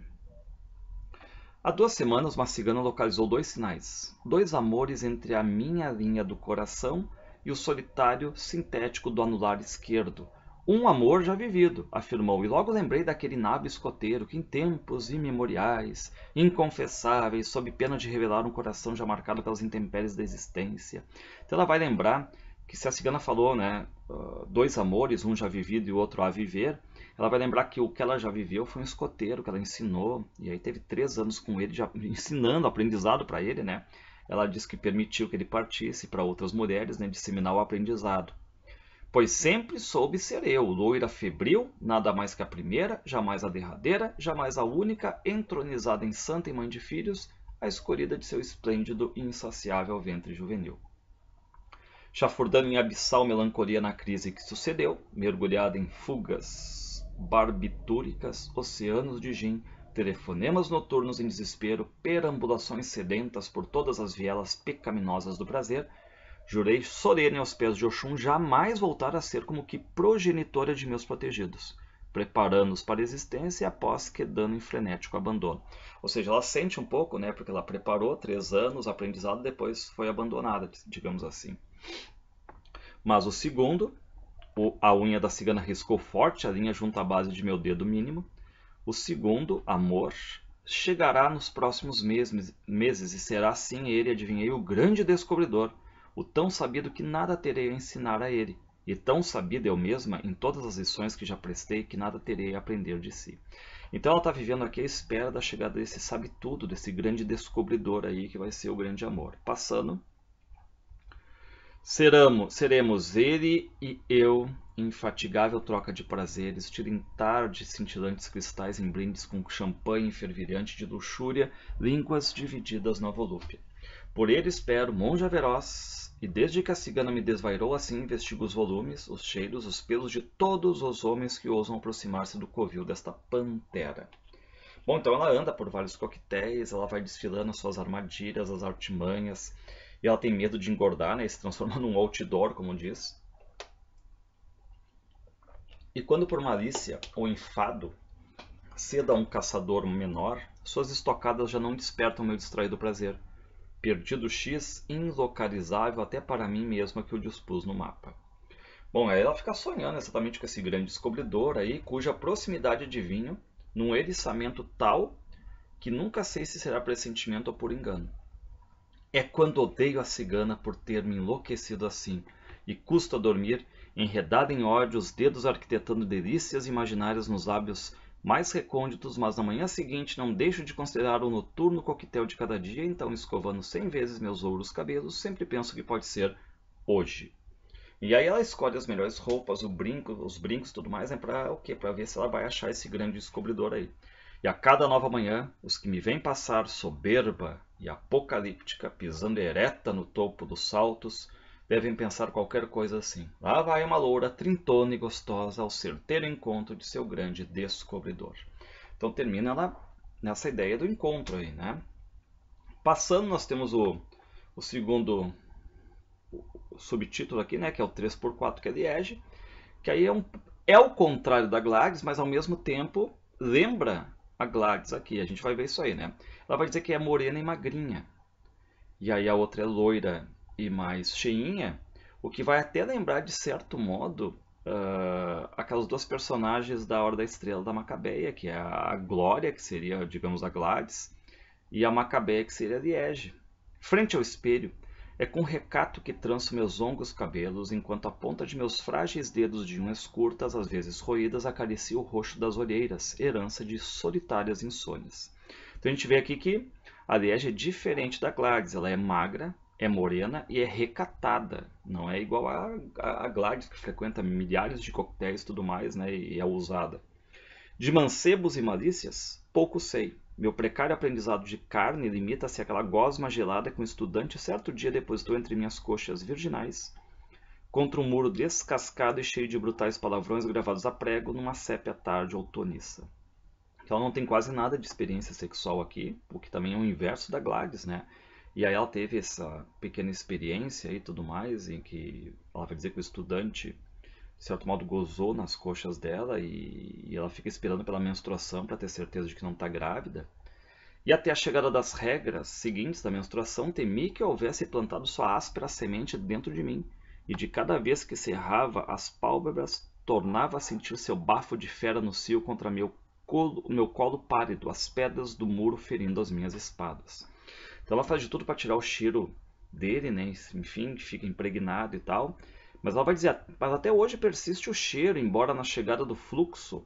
Há 2 semanas, uma cigana localizou 2 sinais. 2 amores entre a minha linha do coração e o solitário sintético do anular esquerdo. Um amor já vivido, afirmou, e logo lembrei daquele nabo escoteiro que em tempos imemoriais, inconfessáveis, sob pena de revelar um coração já marcado pelas intempéries da existência. Então ela vai lembrar que se a cigana falou, né, 2 amores, um já vivido e o outro a viver, ela vai lembrar que o que ela já viveu foi um escoteiro que ela ensinou, e aí teve 3 anos com ele, já ensinando aprendizado para ele, né? Ela disse que permitiu que ele partisse para outras mulheres, né, disseminar o aprendizado. Pois sempre soube ser eu, loira febril, nada mais que a primeira, jamais a derradeira, jamais a única, entronizada em santa e mãe de filhos, a escolhida de seu esplêndido e insaciável ventre juvenil. Chafurdando em abissal melancolia na crise que sucedeu, mergulhada em fugas barbitúricas, oceanos de gin, telefonemas noturnos em desespero, perambulações sedentas por todas as vielas pecaminosas do prazer, jurei solene aos pés de Oxum jamais voltar a ser como que progenitora de meus protegidos, preparando-os para a existência após quedando em frenético abandono. Ou seja, ela sente um pouco, né, porque ela preparou 3 anos, aprendizado, depois foi abandonada, digamos assim. Mas o segundo, a unha da cigana riscou forte a linha junto à base de meu dedo mínimo. O segundo, amor, chegará nos próximos meses e será assim ele, adivinhei, o grande descobridor, o tão sabido que nada terei a ensinar a ele, e tão sabido eu mesma em todas as lições que já prestei que nada terei a aprender de si. Então ela está vivendo aqui à espera da chegada desse sabe-tudo, desse grande descobridor aí que vai ser o grande amor. Passando. Seremos ele e eu, infatigável troca de prazeres, tilintar de cintilantes cristais em brindes com champanhe fervilhante de luxúria, línguas divididas na volúpia. Por ele espero, monja veroz, e desde que a cigana me desvairou assim, investigo os volumes, os cheiros, os pelos de todos os homens que ousam aproximar-se do covil desta pantera. Bom, então ela anda por vários coquetéis, ela vai desfilando as suas armadilhas, as artimanhas, e ela tem medo de engordar, né, e se transforma num outdoor, como diz. E quando por malícia ou enfado ceda a um caçador menor, suas estocadas já não despertam meu distraído prazer. Perdido X, inlocalizável até para mim mesma que o dispus no mapa. Bom, aí ela fica sonhando exatamente com esse grande descobridor aí, cuja proximidade adivinho, num eriçamento tal que nunca sei se será pressentimento ou por engano. É quando odeio a cigana por ter me enlouquecido assim, e custo a dormir, enredada em ódio, os dedos arquitetando delícias imaginárias nos lábios mais recônditos, mas na manhã seguinte não deixo de considerar o noturno coquetel de cada dia, então escovando 100 vezes meus ouros cabelos, sempre penso que pode ser hoje. E aí ela escolhe as melhores roupas, os brincos e tudo mais, né, para o quê? Para ver se ela vai achar esse grande descobridor aí. E a cada nova manhã, os que me vêm passar soberba e apocalíptica, pisando ereta no topo dos saltos, devem pensar qualquer coisa assim. Lá vai uma loura trintona e gostosa ao certeiro encontro de seu grande descobridor. Então termina ela nessa ideia do encontro aí, né? Passando, nós temos o segundo subtítulo aqui, né, que é o 3x4, que é Liege, que aí é o contrário da Gladys, mas ao mesmo tempo lembra a Gladys aqui. A gente vai ver isso aí, né? Ela vai dizer que é morena e magrinha. E aí a outra é loira e mais cheinha, o que vai até lembrar, de certo modo, aquelas 2 personagens da Hora da Estrela da Macabeia, que é a Glória, que seria, digamos, a Gladys, e a Macabeia, que seria a Liege. Frente ao espelho, é com recato que tranço meus longos cabelos, enquanto a ponta de meus frágeis dedos de unhas curtas, às vezes roídas, acaricia o roxo das olheiras, herança de solitárias insônias. Então a gente vê aqui que a Liege é diferente da Gladys, ela é magra, é morena e é recatada. Não é igual a Gladys, que frequenta milhares de coquetéis e tudo mais, né, e é ousada. De mancebos e malícias, pouco sei. Meu precário aprendizado de carne limita-se àquela gosma gelada que um estudante certo dia depositou entre minhas coxas virginais, contra um muro descascado e cheio de brutais palavrões gravados a prego numa sépia tarde outonissa. Então ela não tem quase nada de experiência sexual aqui, o que também é o inverso da Gladys, né? E aí ela teve essa pequena experiência e tudo mais, em que ela vai dizer que o estudante, de certo modo, gozou nas coxas dela e ela fica esperando pela menstruação para ter certeza de que não está grávida. E até a chegada das regras seguintes da menstruação, temi que houvesse plantado sua áspera semente dentro de mim, e de cada vez que cerrava as pálpebras, tornava a sentir seu bafo de fera no cio contra meu colo pálido, as pedras do muro ferindo as minhas espadas. Então ela faz de tudo para tirar o cheiro dele, né? Enfim, que fica impregnado e tal. Mas ela vai dizer, mas até hoje persiste o cheiro, embora na chegada do fluxo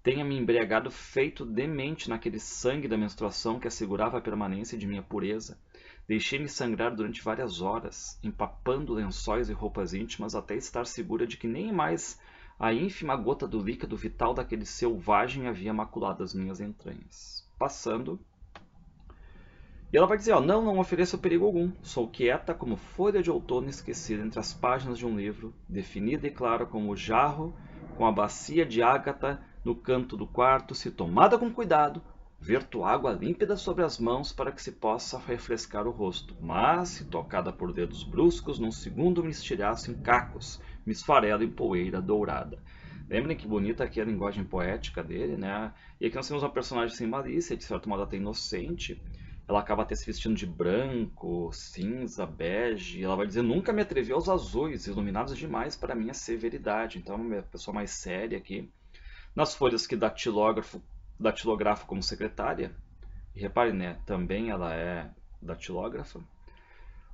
tenha me embriagado feito demente naquele sangue da menstruação que assegurava a permanência de minha pureza. Deixei-me sangrar durante várias horas, empapando lençóis e roupas íntimas até estar segura de que nem mais a ínfima gota do líquido vital daquele selvagem havia maculado as minhas entranhas. Passando. E ela vai dizer, ó, não ofereço perigo algum. Sou quieta como folha de outono esquecida entre as páginas de um livro, definida e clara como o jarro com a bacia de ágata no canto do quarto, se tomada com cuidado, verto água límpida sobre as mãos para que se possa refrescar o rosto. Mas, se tocada por dedos bruscos, num segundo me estilhaço em cacos, me esfarelo em poeira dourada. Lembrem que bonita aqui a linguagem poética dele, né? E aqui nós temos uma personagem sem malícia, de certo modo até inocente. Ela acaba até se vestindo de branco, cinza, bege. Ela vai dizer, nunca me atrevi aos azuis, iluminados demais para minha severidade. Então é uma pessoa mais séria aqui. Nas folhas que datilografo como secretária, e repare, né, também ela é datilógrafa.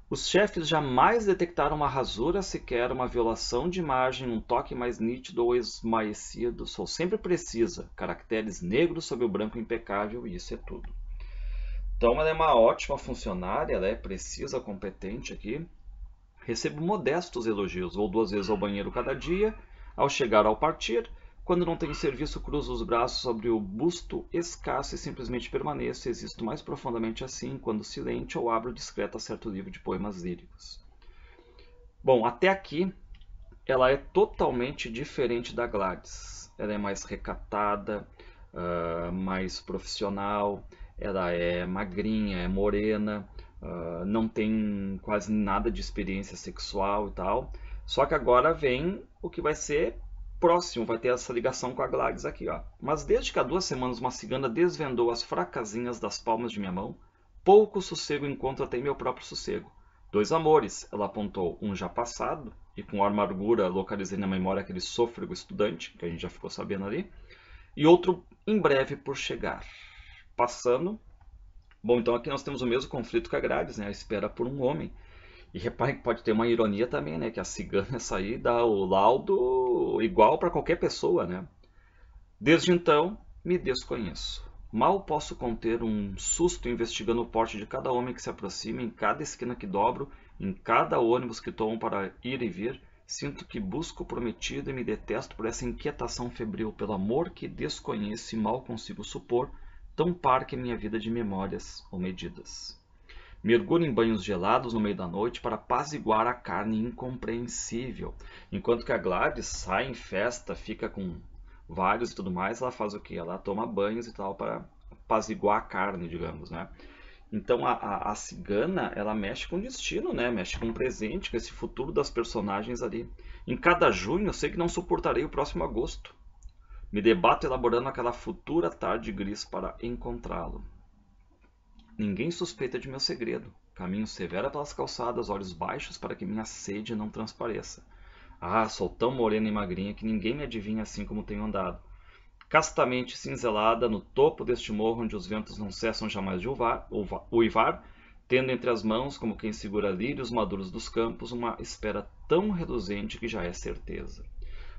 Os chefes jamais detectaram uma rasura, sequer uma violação de imagem, um toque mais nítido ou esmaecido. Sou sempre precisa, caracteres negros sobre o branco impecável, e isso é tudo. Então ela é uma ótima funcionária, ela é precisa, competente aqui. Recebo modestos elogios, vou 2 vezes ao banheiro cada dia, ao chegar ao partir. Quando não tenho serviço, cruzo os braços sobre o busto escasso e simplesmente permaneço. Existo mais profundamente assim, quando silente ou abro discreta certo livro de poemas líricos. Bom, até aqui ela é totalmente diferente da Gladys. Ela é mais recatada, mais profissional, ela é magrinha, é morena, não tem quase nada de experiência sexual e tal. Só que agora vem o que vai ser próximo, vai ter essa ligação com a Gladys aqui, ó. Mas desde que há 2 semanas uma cigana desvendou as fracasinhas das palmas de minha mão, pouco sossego encontro até em meu próprio sossego. 2 amores, ela apontou, um já passado, e com amargura localizei na memória aquele sôfrego estudante, que a gente já ficou sabendo ali, e outro em breve por chegar. Passando. Bom, então aqui nós temos o mesmo conflito que a Gladys, né? A espera por um homem. E reparem que pode ter uma ironia também, né? Que a cigana sair dá o laudo igual para qualquer pessoa, né? Desde então, me desconheço. Mal posso conter um susto investigando o porte de cada homem que se aproxima, em cada esquina que dobro, em cada ônibus que tomo para ir e vir. Sinto que busco o prometido e me detesto por essa inquietação febril, pelo amor que desconheço e mal consigo supor, tão parca é minha vida de memórias ou medidas. Mergulho em banhos gelados no meio da noite para apaziguar a carne incompreensível. Enquanto que a Gladys sai em festa, fica com vários e tudo mais, ela faz o quê? Ela toma banhos e tal para apaziguar a carne, digamos, né? Então a cigana, ela mexe com o destino, né? Mexe com o presente, com esse futuro das personagens ali. Em cada junho, eu sei que não suportarei o próximo agosto. Me debato elaborando aquela futura tarde gris para encontrá-lo. Ninguém suspeita de meu segredo. Caminho severo pelas calçadas, olhos baixos para que minha sede não transpareça. Ah, sou tão morena e magrinha que ninguém me adivinha assim como tenho andado. Castamente cinzelada no topo deste morro onde os ventos não cessam jamais de uivar, tendo entre as mãos, como quem segura lírios maduros dos campos, uma espera tão reluzente que já é certeza.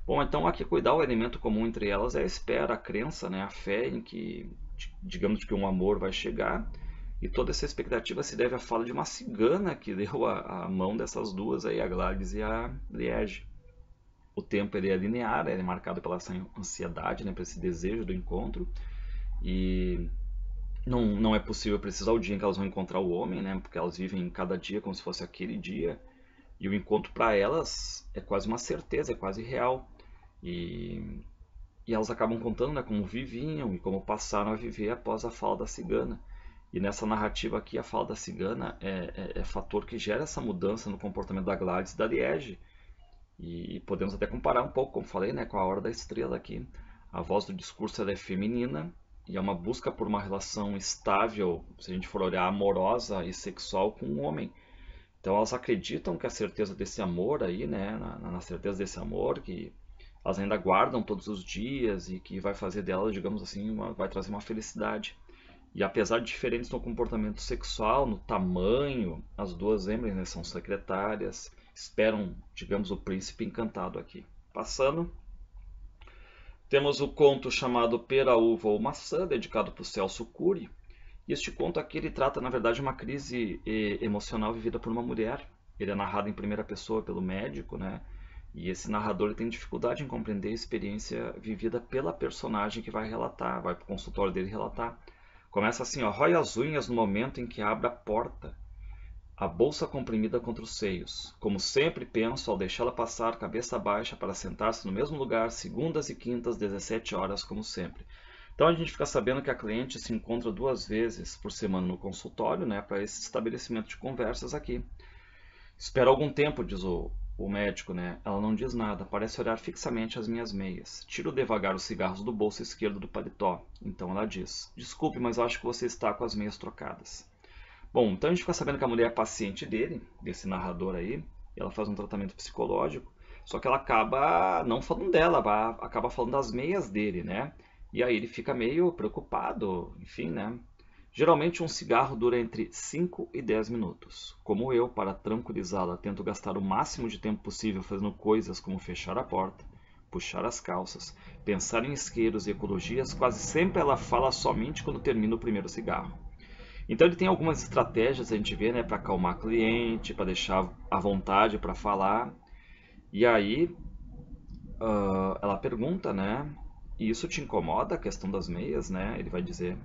Bom, então aqui cuidar o elemento comum entre elas é a espera, a crença, né, a fé em que, digamos que um amor vai chegar, e toda essa expectativa se deve à fala de uma cigana que deu a mão dessas duas aí, a Gladys e a Liege. O tempo ele é linear, ele é marcado pela essa ansiedade, né, por esse desejo do encontro, e não é possível precisar o dia em que elas vão encontrar o homem, né, porque elas vivem cada dia como se fosse aquele dia, e o encontro para elas é quase uma certeza, é quase real. E, e elas acabam contando, né, como viviam e como passaram a viver após a fala da cigana. E nessa narrativa aqui, a fala da cigana é fator que gera essa mudança no comportamento da Gladys e da Liege. E podemos até comparar um pouco, como falei, né, com a Hora da Estrela aqui. A voz do discurso ela é feminina e é uma busca por uma relação estável, se a gente for olhar, amorosa e sexual com um homem. Então elas acreditam que a certeza desse amor aí, né, na certeza desse amor, que elas ainda guardam todos os dias e que vai fazer delas, digamos assim, vai trazer uma felicidade. E apesar de diferentes no comportamento sexual, no tamanho, as duas, lembrem, né, são secretárias, esperam, digamos, o príncipe encantado aqui. Passando, temos o conto chamado Pera, Uva ou Maçã, dedicado para o Celso Cury. E este conto aqui ele trata, na verdade, uma crise emocional vivida por uma mulher. Ele é narrado em primeira pessoa pelo médico, né? E esse narrador ele tem dificuldade em compreender a experiência vivida pela personagem que vai relatar, vai para o consultório dele relatar. Começa assim, ó, rói as unhas no momento em que abre a porta, a bolsa comprimida contra os seios. Como sempre penso ao deixá-la passar cabeça baixa para sentar-se no mesmo lugar, segundas e quintas, 17 horas, como sempre. Então a gente fica sabendo que a cliente se encontra 2 vezes por semana no consultório, né, para esse estabelecimento de conversas aqui. Espera algum tempo, diz o médico, né? Ela não diz nada, parece olhar fixamente as minhas meias. Tiro devagar os cigarros do bolso esquerdo do paletó. Então ela diz: Desculpe, mas acho que você está com as meias trocadas. Bom, então a gente fica sabendo que a mulher é paciente dele, desse narrador aí, e ela faz um tratamento psicológico, só que ela acaba não falando dela, acaba falando das meias dele, né? E aí ele fica meio preocupado, enfim, né? Geralmente um cigarro dura entre 5 e 10 minutos. Como eu, para tranquilizá-la, tento gastar o máximo de tempo possível fazendo coisas como fechar a porta, puxar as calças, pensar em isqueiros e ecologias, quase sempre ela fala somente quando termina o primeiro cigarro. Então ele tem algumas estratégias, a gente vê, né, para acalmar a cliente, para deixar à vontade para falar. E aí ela pergunta, né, e isso te incomoda, a questão das meias, né? Ele vai dizer.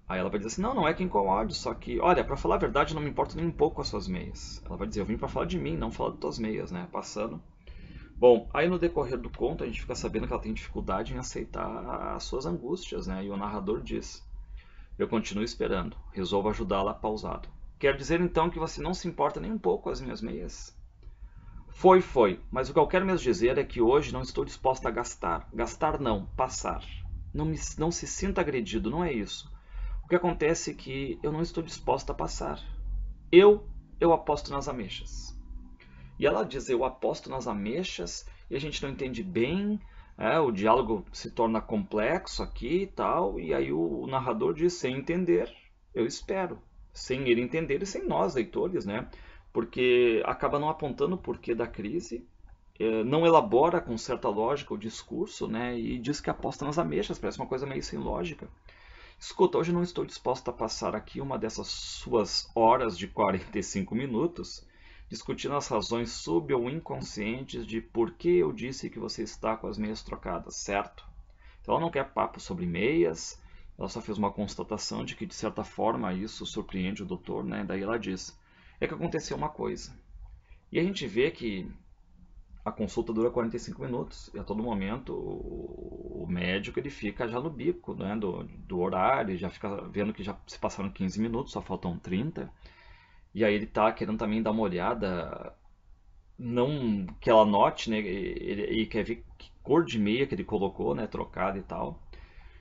Aí ela vai dizer assim, não, não é que incomode, só que, olha, para falar a verdade, não me importo nem um pouco com as suas meias. Ela vai dizer, eu vim para falar de mim, não falar das tuas meias, né? Passando. Bom, aí no decorrer do conto a gente fica sabendo que ela tem dificuldade em aceitar as suas angústias, né? E o narrador diz, eu continuo esperando, resolvo ajudá-la pausado. Quer dizer então que você não se importa nem um pouco com as minhas meias? Foi, mas o que eu quero mesmo dizer é que hoje não estou disposta a gastar. Gastar não, passar. Não se sinta agredido, não é isso. O que acontece é que eu não estou disposta a passar. Eu aposto nas ameixas. E ela diz, eu aposto nas ameixas, e a gente não entende bem, o diálogo se torna complexo aqui e tal, e aí o narrador diz, sem entender, eu espero. Sem ele entender e sem nós, leitores, né? Porque acaba não apontando o porquê da crise, não elabora com certa lógica o discurso, né? E diz que aposta nas ameixas, parece uma coisa meio sem lógica. Escuta, hoje não estou disposta a passar aqui uma dessas suas horas de 45 minutos discutindo as razões sub ou inconscientes de por que eu disse que você está com as meias trocadas, certo? Então ela não quer papo sobre meias, ela só fez uma constatação de que de certa forma isso surpreende o doutor, né? Daí ela diz, é que aconteceu uma coisa. E a gente vê que a consulta dura 45 minutos e a todo momento o médico ele fica já no bico, né, do horário, já fica vendo que já se passaram 15 minutos, só faltam 30. E aí ele tá querendo também dar uma olhada, não que ela note, né, e quer ver que cor de meia que ele colocou, né, trocada e tal.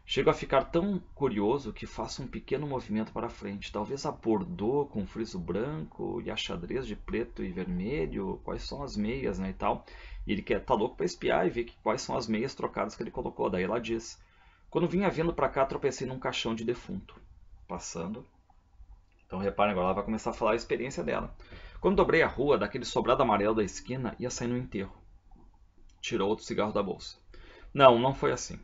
Chego a ficar tão curioso que faço um pequeno movimento para frente, talvez a bordô com friso branco e a xadrez de preto e vermelho, quais são as meias, né, e tal. E ele tá louco para espiar e ver quais são as meias trocadas que ele colocou. Daí ela diz: quando vinha vindo para cá, tropecei num caixão de defunto. Passando. Então reparem, agora ela vai começar a falar a experiência dela. Quando dobrei a rua, daquele sobrado amarelo da esquina, ia sair no enterro. Tirou outro cigarro da bolsa. Não, não foi assim.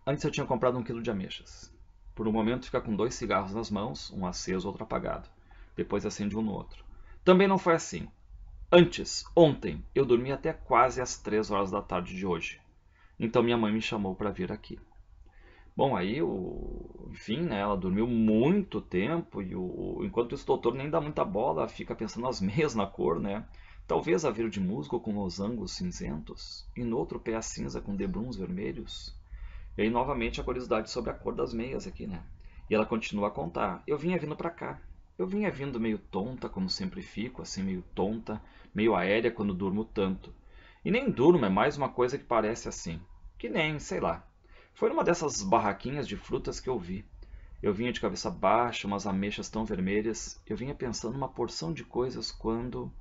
Antes eu tinha comprado 1 quilo de ameixas. Por um momento fica com 2 cigarros nas mãos, um aceso, outro apagado. Depois acende um no outro. Também não foi assim. Antes, ontem, eu dormi até quase às 3 horas da tarde de hoje. Então minha mãe me chamou para vir aqui. Bom, aí, enfim, né, ela dormiu muito tempo e enquanto esse doutor nem dá muita bola, fica pensando nas meias na cor, né? Talvez a verde musgo com losangos cinzentos e no outro pé a cinza com debruns vermelhos. E aí, novamente, a curiosidade sobre a cor das meias aqui, né? E ela continua a contar. Eu vinha vindo para cá. Eu vinha vindo meio tonta, como sempre fico, assim, meio tonta, meio aérea quando durmo tanto. E nem durmo, é mais uma coisa que parece assim. Que nem, sei lá. Foi numa dessas barraquinhas de frutas que eu vi. Eu vinha de cabeça baixa, umas ameixas tão vermelhas. Eu vinha pensando uma porção de coisas quando...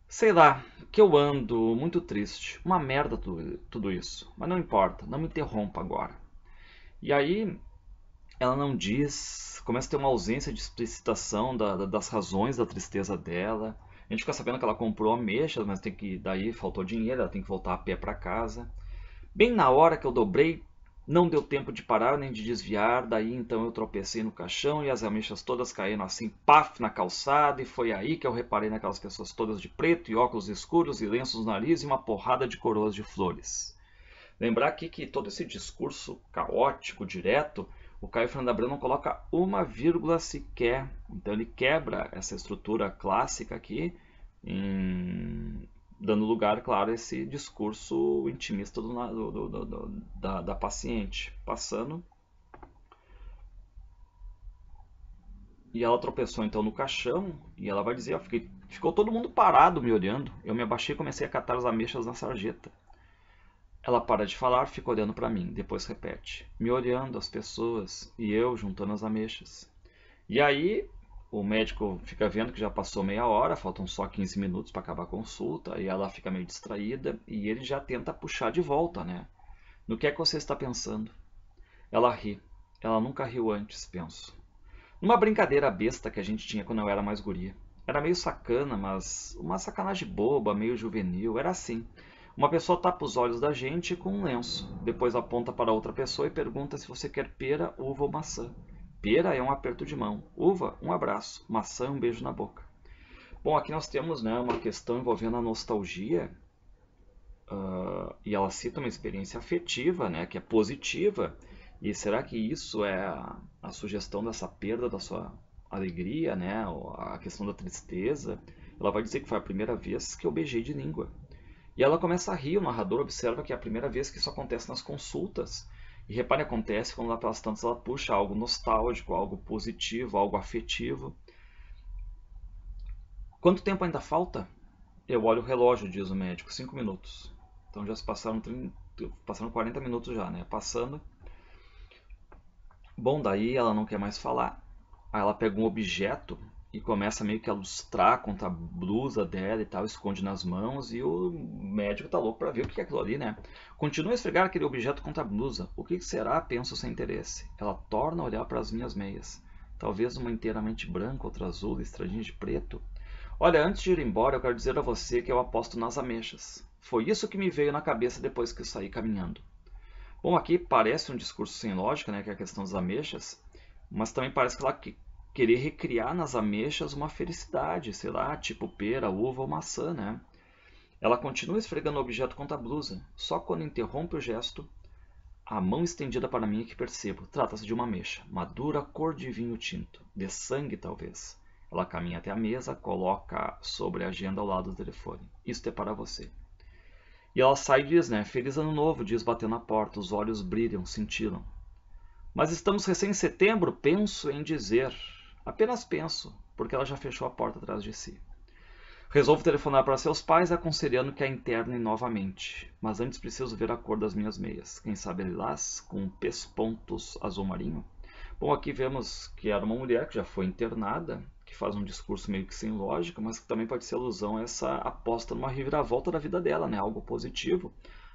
Sei lá, que eu ando muito triste. Uma merda tudo isso. Mas não importa, não me interrompa agora. E aí, ela não diz, começa a ter uma ausência de explicitação das razões da tristeza dela. A gente fica sabendo que ela comprou ameixas, mas tem que, daí faltou dinheiro, ela tem que voltar a pé para casa. Bem na hora que eu dobrei, não deu tempo de parar nem de desviar, daí então eu tropecei no caixão e as ameixas todas caíram assim, paf, na calçada, e foi aí que eu reparei naquelas pessoas todas de preto e óculos escuros e lenços no nariz e uma porrada de coroas de flores. Lembrar aqui que todo esse discurso caótico, direto, o Caio Fernando Abreu não coloca uma vírgula sequer. Então ele quebra essa estrutura clássica aqui, dando lugar, claro, a esse discurso intimista da paciente. Passando. E ela tropeçou então no caixão e ela vai dizer, ó, ficou todo mundo parado me olhando. Eu me abaixei e comecei a catar as ameixas na sarjeta. Ela para de falar, fica olhando para mim, depois repete, me olhando as pessoas e eu juntando as ameixas. E aí o médico fica vendo que já passou meia hora, faltam só 15 minutos para acabar a consulta, e ela fica meio distraída e ele já tenta puxar de volta, né? No que é que você está pensando? Ela ri. Ela nunca riu antes, penso. Numa brincadeira besta que a gente tinha quando eu era mais guria. Era meio sacana, mas uma sacanagem boba, meio juvenil, era assim. Uma pessoa tapa os olhos da gente com um lenço, depois aponta para outra pessoa e pergunta se você quer pera, uva ou maçã. Pera é um aperto de mão, uva, um abraço, maçã é um beijo na boca. Bom, aqui nós temos, né, uma questão envolvendo a nostalgia, e ela cita uma experiência afetiva, né, que é positiva. E será que isso é a sugestão dessa perda da sua alegria, né, ou a questão da tristeza? Ela vai dizer que foi a primeira vez que eu beijei de língua. E ela começa a rir, o narrador observa que é a primeira vez que isso acontece nas consultas. E repare, acontece quando lá pelas tantas ela puxa algo nostálgico, algo positivo, algo afetivo. Quanto tempo ainda falta? Eu olho o relógio, diz o médico, 5 minutos. Então já se passaram 40 minutos já, né? Passando. Bom, daí ela não quer mais falar. Aí ela pega um objeto e começa meio que a lustrar contra a blusa dela e tal, esconde nas mãos e o médico tá louco para ver o que é aquilo ali, né? Continua a esfregar aquele objeto contra a blusa. O que será? Penso sem interesse. Ela torna a olhar para as minhas meias. Talvez uma inteiramente branca, outra azul, listradinha de preto. Olha, antes de ir embora, eu quero dizer a você que eu aposto nas ameixas. Foi isso que me veio na cabeça depois que eu saí caminhando. Bom, aqui parece um discurso sem lógica, né, que é a questão das ameixas, mas também parece que ela querer recriar nas ameixas uma felicidade, sei lá, tipo pera, uva ou maçã, né? Ela continua esfregando o objeto contra a blusa, só quando interrompe o gesto, a mão estendida para mim é que percebo. Trata-se de uma ameixa, madura cor de vinho tinto, de sangue talvez. Ela caminha até a mesa, coloca sobre a agenda ao lado do telefone. Isto é para você. E ela sai e diz, né? Feliz ano novo, diz batendo na porta, os olhos brilham, cintilam. Mas estamos recém em setembro, penso em dizer. Apenas penso, porque ela já fechou a porta atrás de si. Resolvo telefonar para seus pais, aconselhando que a internem novamente. Mas antes preciso ver a cor das minhas meias. Quem sabe lilás, com pespontos azul marinho? Bom, aqui vemos que era uma mulher que já foi internada, que faz um discurso meio que sem lógica, mas que também pode ser alusão a essa aposta numa reviravolta da vida dela, né? Algo positivo.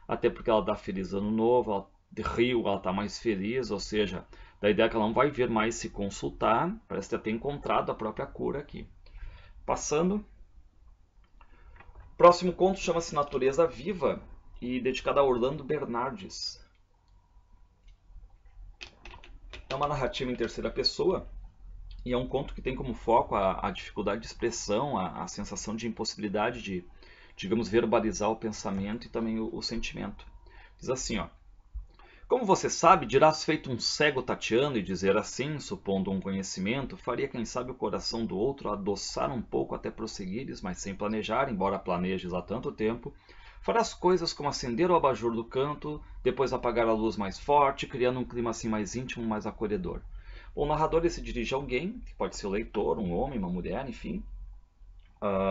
Até porque ela dá feliz ano novo, ela riu, ela está mais feliz, ou seja, Da ideia que ela não vai vir mais se consultar, parece ter até encontrado a própria cura aqui. Passando. Próximo conto chama-se Natureza Viva e dedicado a Orlando Bernardes. É uma narrativa em terceira pessoa e é um conto que tem como foco a dificuldade de expressão, a sensação de impossibilidade de, digamos, verbalizar o pensamento e também o sentimento. Diz assim, ó. Como você sabe, dirás feito um cego tateando, e dizer assim, supondo um conhecimento, faria quem sabe o coração do outro adoçar um pouco até prosseguires, mas sem planejar, embora planejes há tanto tempo. Farás coisas como acender o abajur do canto, depois apagar a luz mais forte, criando um clima assim mais íntimo, mais acolhedor. O narrador se dirige a alguém, que pode ser o leitor, um homem, uma mulher, enfim.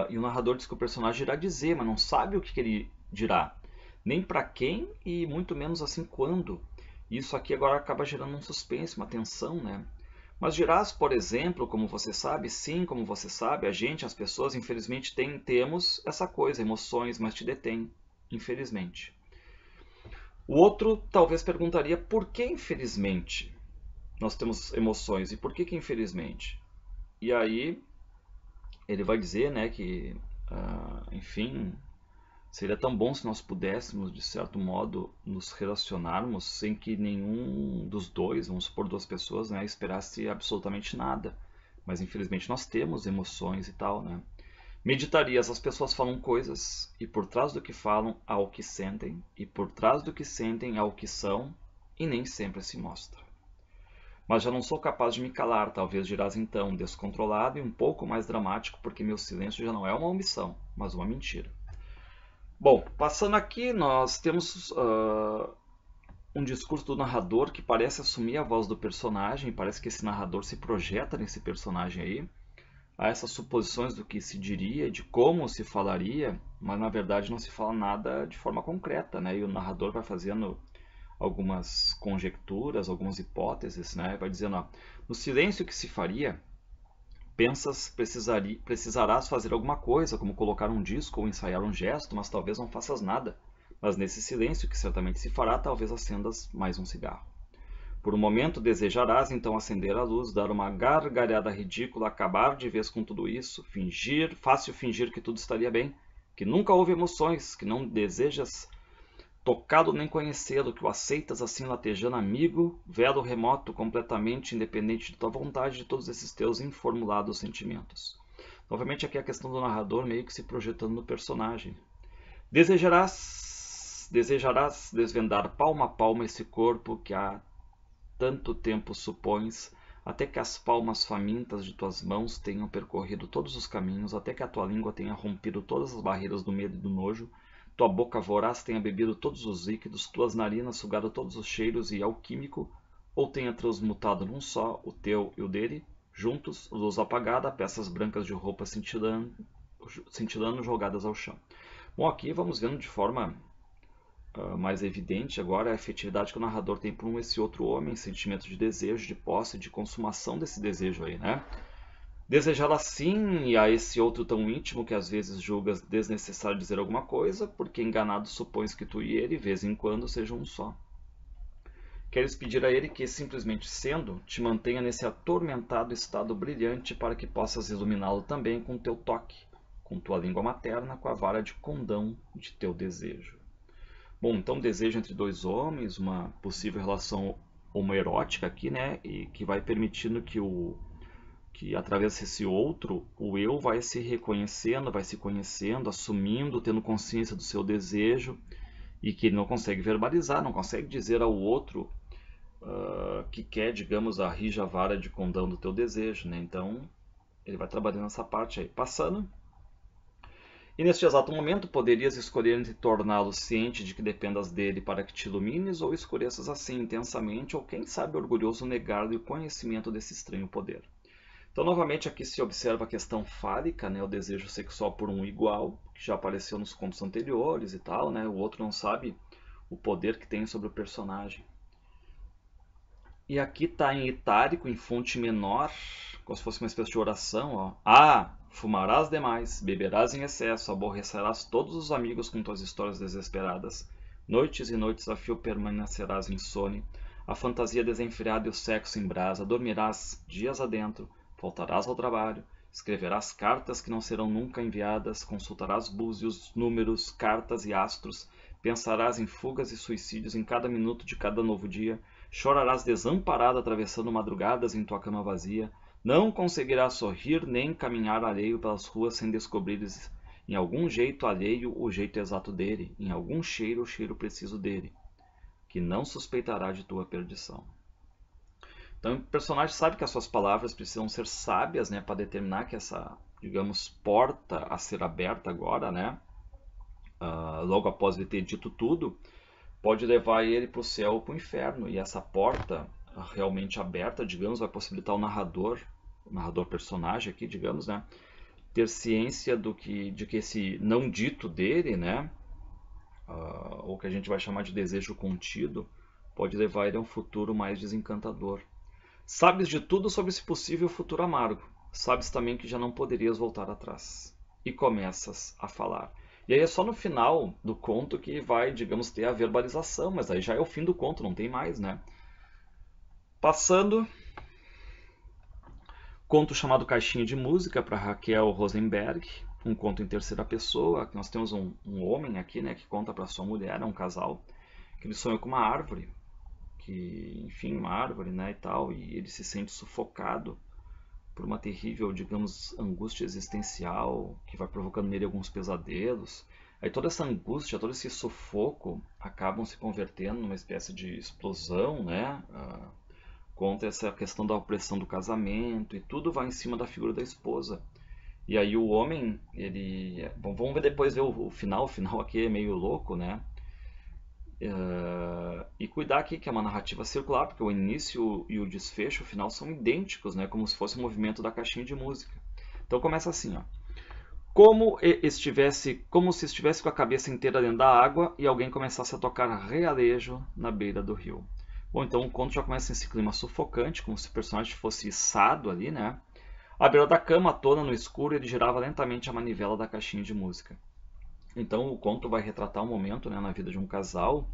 E o narrador diz que o personagem irá dizer, mas não sabe o que ele dirá. Nem para quem e muito menos assim quando. Isso aqui agora acaba gerando um suspense, uma tensão, né? Mas dirás, por exemplo, como você sabe, sim, como você sabe, a gente, as pessoas, infelizmente temos essa coisa, emoções, mas te detém, infelizmente. O outro talvez perguntaria por que infelizmente nós temos emoções e por que infelizmente? E aí ele vai dizer, né, que, enfim, seria tão bom se nós pudéssemos, de certo modo, nos relacionarmos sem que nenhum dos dois, vamos supor duas pessoas, né, esperasse absolutamente nada. Mas infelizmente nós temos emoções e tal, né? Meditarias, as pessoas falam coisas e por trás do que falam há o que sentem, e por trás do que sentem há o que são, e nem sempre se mostra. Mas já não sou capaz de me calar, talvez dirás então, descontrolado e um pouco mais dramático, porque meu silêncio já não é uma omissão, mas uma mentira. Bom, passando aqui, nós temos um discurso do narrador que parece assumir a voz do personagem, parece que esse narrador se projeta nesse personagem aí. Há essas suposições do que se diria, de como se falaria, mas na verdade não se fala nada de forma concreta, né? E o narrador vai fazendo algumas conjecturas, algumas hipóteses, né? Vai dizendo, ó, no silêncio que se faria, pensas precisarás fazer alguma coisa, como colocar um disco ou ensaiar um gesto, mas talvez não faças nada. Mas nesse silêncio que certamente se fará, talvez acendas mais um cigarro. Por um momento desejarás então acender a luz, dar uma gargalhada ridícula, acabar de vez com tudo isso, fácil fingir que tudo estaria bem, que nunca houve emoções, que não desejas tocá-lo nem conhecê-lo, que o aceitas assim latejando amigo, velo remoto, completamente independente de tua vontade, de todos esses teus informulados sentimentos. Novamente aqui a questão do narrador meio que se projetando no personagem. Desejarás desvendar palmo a palmo esse corpo que há tanto tempo supões, até que as palmas famintas de tuas mãos tenham percorrido todos os caminhos, até que a tua língua tenha rompido todas as barreiras do medo e do nojo, tua boca voraz tenha bebido todos os líquidos, tuas narinas sugado todos os cheiros e alquímico, ou tenha transmutado num só, o teu e o dele, juntos, luz apagada, peças brancas de roupa cintilando jogadas ao chão. Bom, aqui vamos vendo de forma mais evidente agora a afetividade que o narrador tem por esse outro homem, sentimento de desejo, de posse, de consumação desse desejo aí, né? Desejar assim e a esse outro tão íntimo que às vezes julgas desnecessário dizer alguma coisa, porque enganado supões que tu e ele, vez em quando, sejam um só. Queres pedir a ele que, simplesmente sendo, te mantenha nesse atormentado estado brilhante para que possas iluminá-lo também com teu toque, com tua língua materna, com a vara de condão de teu desejo. Bom, então desejo entre dois homens, uma possível relação homoerótica aqui, né? E que vai permitindo que através desse outro, o eu vai se reconhecendo, vai se conhecendo, assumindo, tendo consciência do seu desejo e que ele não consegue verbalizar, não consegue dizer ao outro que quer, digamos, a rija vara de condão do teu desejo, né? Então, ele vai trabalhando essa parte aí. Passando. E neste exato momento poderias escolher entre torná-lo ciente de que dependas dele para que te ilumines, ou escureças assim intensamente, ou quem sabe orgulhoso negar-lhe o conhecimento desse estranho poder. Então novamente aqui se observa a questão fálica, né, o desejo sexual por um igual, que já apareceu nos contos anteriores e tal, né, o outro não sabe o poder que tem sobre o personagem. E aqui está em itálico, em fonte menor, como se fosse uma espécie de oração, ó. Ah, fumarás demais, beberás em excesso, aborrecerás todos os amigos com tuas histórias desesperadas. Noites e noites a fio permanecerás insone. A fantasia desenfreada e o sexo em brasa, dormirás dias adentro, faltarás ao trabalho, escreverás cartas que não serão nunca enviadas, consultarás búzios, números, cartas e astros, pensarás em fugas e suicídios em cada minuto de cada novo dia, chorarás desamparado atravessando madrugadas em tua cama vazia, não conseguirás sorrir nem caminhar alheio pelas ruas sem descobrires em algum jeito alheio o jeito exato dele, em algum cheiro o cheiro preciso dele, que não suspeitará de tua perdição. Então o personagem sabe que as suas palavras precisam ser sábias, né, para determinar que essa, digamos, porta a ser aberta agora, né, logo após ele ter dito tudo, pode levar ele para o céu ou para o inferno. E essa porta realmente aberta, digamos, vai possibilitar o narrador personagem aqui, digamos, né, ter ciência de que esse não dito dele, né, ou que a gente vai chamar de desejo contido, pode levar ele a um futuro mais desencantador. Sabes de tudo sobre esse possível futuro amargo. Sabes também que já não poderias voltar atrás. E começas a falar. E aí é só no final do conto que vai, digamos, ter a verbalização, mas aí já é o fim do conto, não tem mais, né? Passando, conto chamado Caixinha de Música, para Raquel Rosenberg, um conto em terceira pessoa. Nós temos um homem aqui, né, que conta para sua mulher, é um casal, que ele sonhou com uma árvore, enfim, uma árvore, né, e tal, e ele se sente sufocado por uma terrível, digamos, angústia existencial que vai provocando nele alguns pesadelos. Aí toda essa angústia, todo esse sufoco acabam se convertendo numa espécie de explosão, né? Contra essa questão da opressão do casamento, e tudo vai em cima da figura da esposa. E aí o homem, ele... Bom, vamos ver depois ver o final aqui é meio louco, né? E cuidar aqui que é uma narrativa circular, porque o início e o desfecho, o final, são idênticos, né? Como se fosse um movimento da caixinha de música. Então começa assim, ó. Como se estivesse com a cabeça inteira dentro da água e alguém começasse a tocar realejo na beira do rio. Bom, então o conto já começa nesse clima sufocante, como se o personagem fosse içado ali, né? À beira da cama, à tona no escuro, ele girava lentamente a manivela da caixinha de música. Então o conto vai retratar um momento, né, na vida de um casal.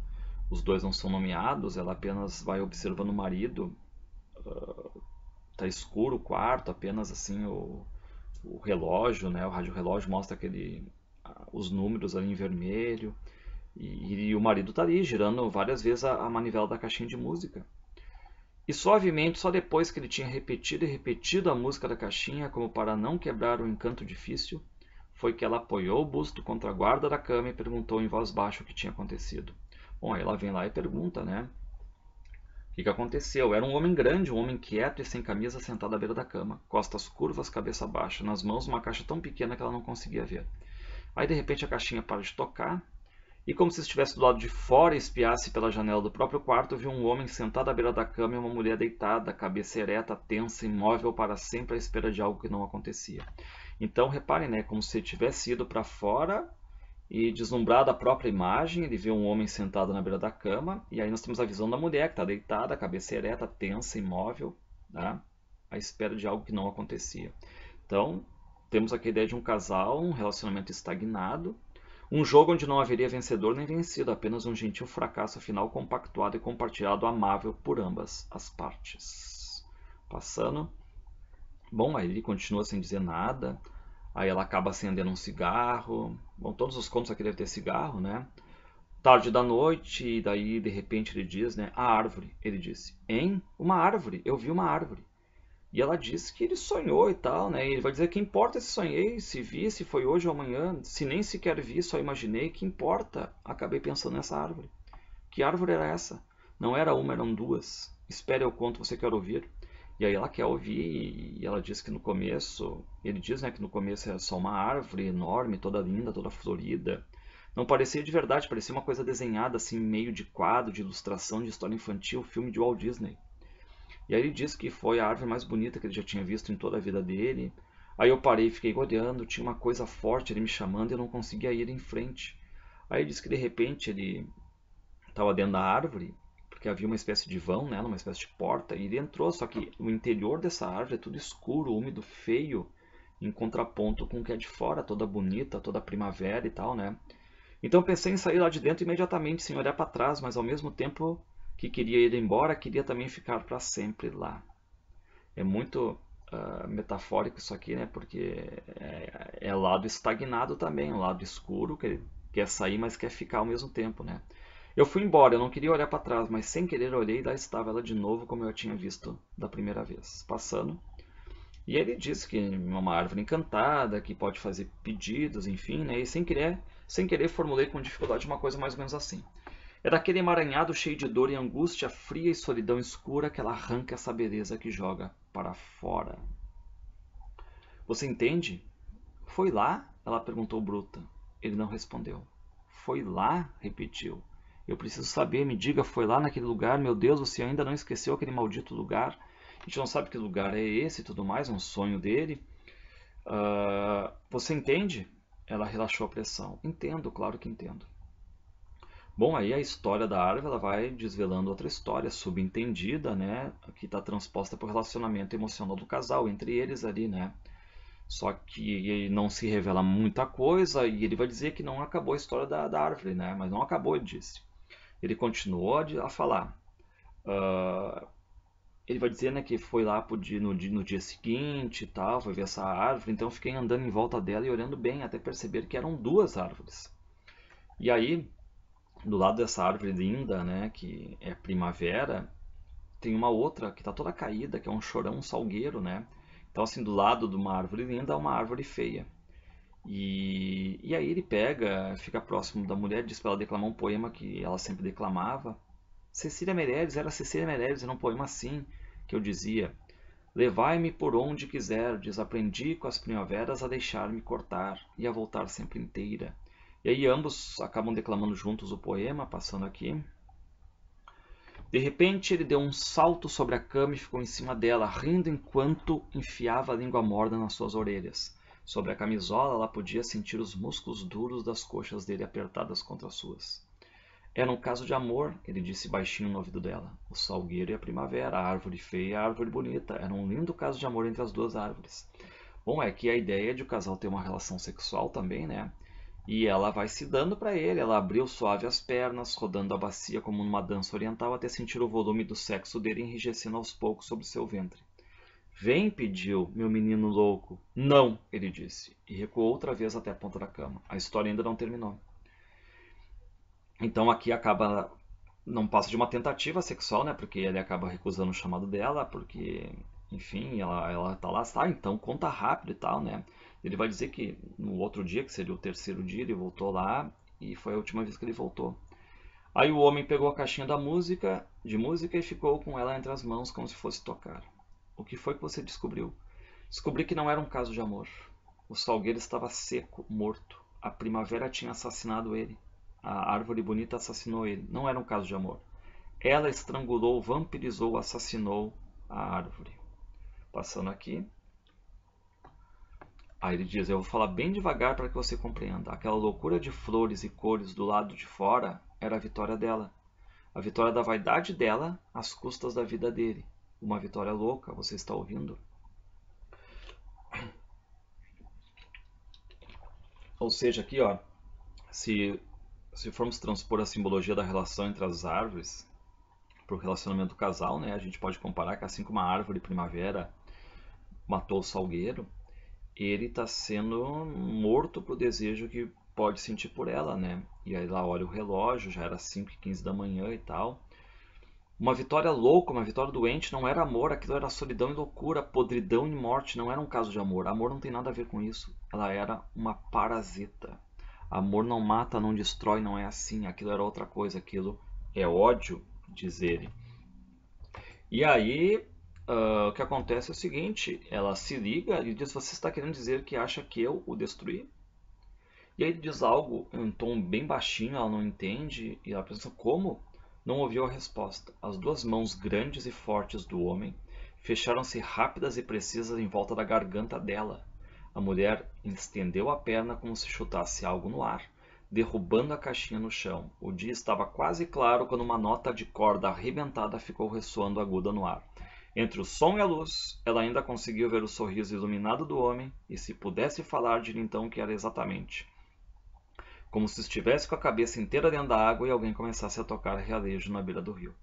Os dois não são nomeados, ela apenas vai observando o marido. Tá escuro o quarto, apenas assim o relógio, né, o rádio relógio mostra os números ali em vermelho. E o marido tá ali girando várias vezes a manivela da caixinha de música. E suavemente, só depois que ele tinha repetido e repetido a música da caixinha, como para não quebrar o encanto difícil, foi que ela apoiou o busto contra a guarda da cama e perguntou em voz baixa o que tinha acontecido. Bom, aí ela vem lá e pergunta, né? O que aconteceu? Era um homem grande, um homem quieto e sem camisa sentado à beira da cama, costas curvas, cabeça baixa, nas mãos uma caixa tão pequena que ela não conseguia ver. Aí de repente a caixinha para de tocar, e como se estivesse do lado de fora e espiasse pela janela do próprio quarto, viu um homem sentado à beira da cama e uma mulher deitada, cabeça ereta, tensa, imóvel para sempre à espera de algo que não acontecia. Então reparem, né, como se ele tivesse ido para fora e, deslumbrado a própria imagem, ele vê um homem sentado na beira da cama, e aí nós temos a visão da mulher que está deitada, cabeça ereta, tensa, imóvel, né, à espera de algo que não acontecia. Então temos aqui a ideia de um casal, um relacionamento estagnado, um jogo onde não haveria vencedor nem vencido, apenas um gentil fracasso final compactuado e compartilhado amável por ambas as partes. Passando. Bom, aí ele continua sem dizer nada. Aí ela acaba acendendo um cigarro. Bom, todos os contos aqui devem ter cigarro, né? Tarde da noite, e daí de repente ele diz, né? A árvore. Ele disse, hein? Uma árvore. Eu vi uma árvore. E ela disse que ele sonhou e tal, né? E ele vai dizer que importa se sonhei, se vi, se foi hoje ou amanhã, se nem sequer vi, só imaginei, que importa? Acabei pensando nessa árvore. Que árvore era essa? Não era uma, eram duas. Espere, eu conto, você quer ouvir? E aí ela quer ouvir e ela diz que no começo, ele diz, né, que no começo era só uma árvore enorme, toda linda, toda florida. Não parecia de verdade, parecia uma coisa desenhada assim, meio de quadro, de ilustração, de história infantil, filme de Walt Disney. E aí ele disse que foi a árvore mais bonita que ele já tinha visto em toda a vida dele. Aí eu parei e fiquei olhando, tinha uma coisa forte ele me chamando e eu não conseguia ir em frente. Aí ele disse que de repente ele estava dentro da árvore, porque havia uma espécie de vão, né, uma espécie de porta, e ele entrou, só que o interior dessa árvore é tudo escuro, úmido, feio, em contraponto com o que é de fora, toda bonita, toda primavera e tal, né. Então eu pensei em sair lá de dentro imediatamente, sem olhar para trás, mas ao mesmo tempo que queria ir embora, queria também ficar para sempre lá. É muito metafórico isso aqui, né? Porque é lado estagnado também, um lado escuro, que ele quer sair, mas quer ficar ao mesmo tempo, né? Eu fui embora, eu não queria olhar para trás, mas sem querer olhei e lá estava ela de novo, como eu a tinha visto da primeira vez, passando. E ele disse que é uma árvore encantada, que pode fazer pedidos, enfim, né? E sem querer formulei com dificuldade uma coisa mais ou menos assim. É daquele emaranhado cheio de dor e angústia, fria e solidão escura, que ela arranca essa beleza que joga para fora. Você entende? Foi lá? Ela perguntou bruta. Ele não respondeu. Foi lá? Repetiu. Eu preciso saber, me diga, foi lá naquele lugar? Meu Deus, você ainda não esqueceu aquele maldito lugar? A gente não sabe que lugar é esse e tudo mais, um sonho dele. Você entende? Ela relaxou a pressão. Entendo, claro que entendo. Bom, aí a história da árvore ela vai desvelando outra história subentendida, né, que está transposta para o relacionamento emocional do casal, entre eles ali, né. Só que não se revela muita coisa e ele vai dizer que não acabou a história da árvore, né, mas não acabou, ele disse. Ele continuou a falar. Ah, ele vai dizer, né, que foi lá no dia seguinte e tal, foi ver essa árvore, então eu fiquei andando em volta dela e olhando bem até perceber que eram duas árvores. E aí do lado dessa árvore linda, né, que é primavera, tem uma outra que está toda caída, que é um chorão, um salgueiro, né? Então, assim, do lado de uma árvore linda, há uma árvore feia. E aí ele pega, fica próximo da mulher, diz para ela declamar um poema que ela sempre declamava. Cecília Meirelles, era Cecília Meirelles, era um poema assim, que eu dizia: levai-me por onde quiserdes, aprendi com as primaveras a deixar-me cortar e a voltar sempre inteira. E aí ambos acabam declamando juntos o poema, passando aqui. De repente ele deu um salto sobre a cama e ficou em cima dela, rindo enquanto enfiava a língua morna nas suas orelhas. Sobre a camisola ela podia sentir os músculos duros das coxas dele apertadas contra as suas. Era um caso de amor, ele disse baixinho no ouvido dela. O salgueiro e a primavera, a árvore feia e a árvore bonita. Era um lindo caso de amor entre as duas árvores. Bom, é que a ideia de o casal ter uma relação sexual também, né? E ela vai se dando para ele. Ela abriu suave as pernas, rodando a bacia como numa dança oriental, até sentir o volume do sexo dele enrijecendo aos poucos sobre seu ventre. Vem, pediu, meu menino louco. Não, ele disse, e recuou outra vez até a ponta da cama. A história ainda não terminou. Então aqui acaba, não passa de uma tentativa sexual, né? Porque ele acaba recusando o chamado dela, porque, enfim, ela tá lá, tá, então conta rápido e tal, né? Ele vai dizer que no outro dia, que seria o terceiro dia, ele voltou lá e foi a última vez que ele voltou. Aí o homem pegou a caixinha de música e ficou com ela entre as mãos como se fosse tocar. O que foi que você descobriu? Descobri que não era um caso de amor. O salgueiro estava seco, morto. A primavera tinha assassinado ele. A árvore bonita assassinou ele. Não era um caso de amor. Ela estrangulou, vampirizou, assassinou a árvore. Passando aqui. Aí ele diz: eu vou falar bem devagar para que você compreenda. Aquela loucura de flores e cores do lado de fora era a vitória dela. A vitória da vaidade dela às custas da vida dele. Uma vitória louca, você está ouvindo? Ou seja, aqui, ó, se formos transpor a simbologia da relação entre as árvores para o relacionamento do casal, né, a gente pode comparar que assim como a árvore primavera matou o salgueiro, ele está sendo morto pro desejo que pode sentir por ela, né? E aí lá olha o relógio, já era 5h15 da manhã e tal. Uma vitória louca, uma vitória doente não era amor, aquilo era solidão e loucura, podridão e morte, não era um caso de amor. Amor não tem nada a ver com isso. Ela era uma parasita. Amor não mata, não destrói, não é assim. Aquilo era outra coisa, aquilo é ódio, diz ele. E aí, o que acontece é o seguinte, ela se liga e diz: você está querendo dizer que acha que eu o destruí? E aí ele diz algo em um tom bem baixinho, ela não entende, e ela pensa: como? Não ouviu a resposta. As duas mãos grandes e fortes do homem fecharam-se rápidas e precisas em volta da garganta dela. A mulher estendeu a perna como se chutasse algo no ar, derrubando a caixinha no chão. O dia estava quase claro quando uma nota de corda arrebentada ficou ressoando aguda no ar. Entre o som e a luz, ela ainda conseguiu ver o sorriso iluminado do homem, e se pudesse falar, diria então que era exatamente como se estivesse com a cabeça inteira dentro da água e alguém começasse a tocar realejo na beira do rio.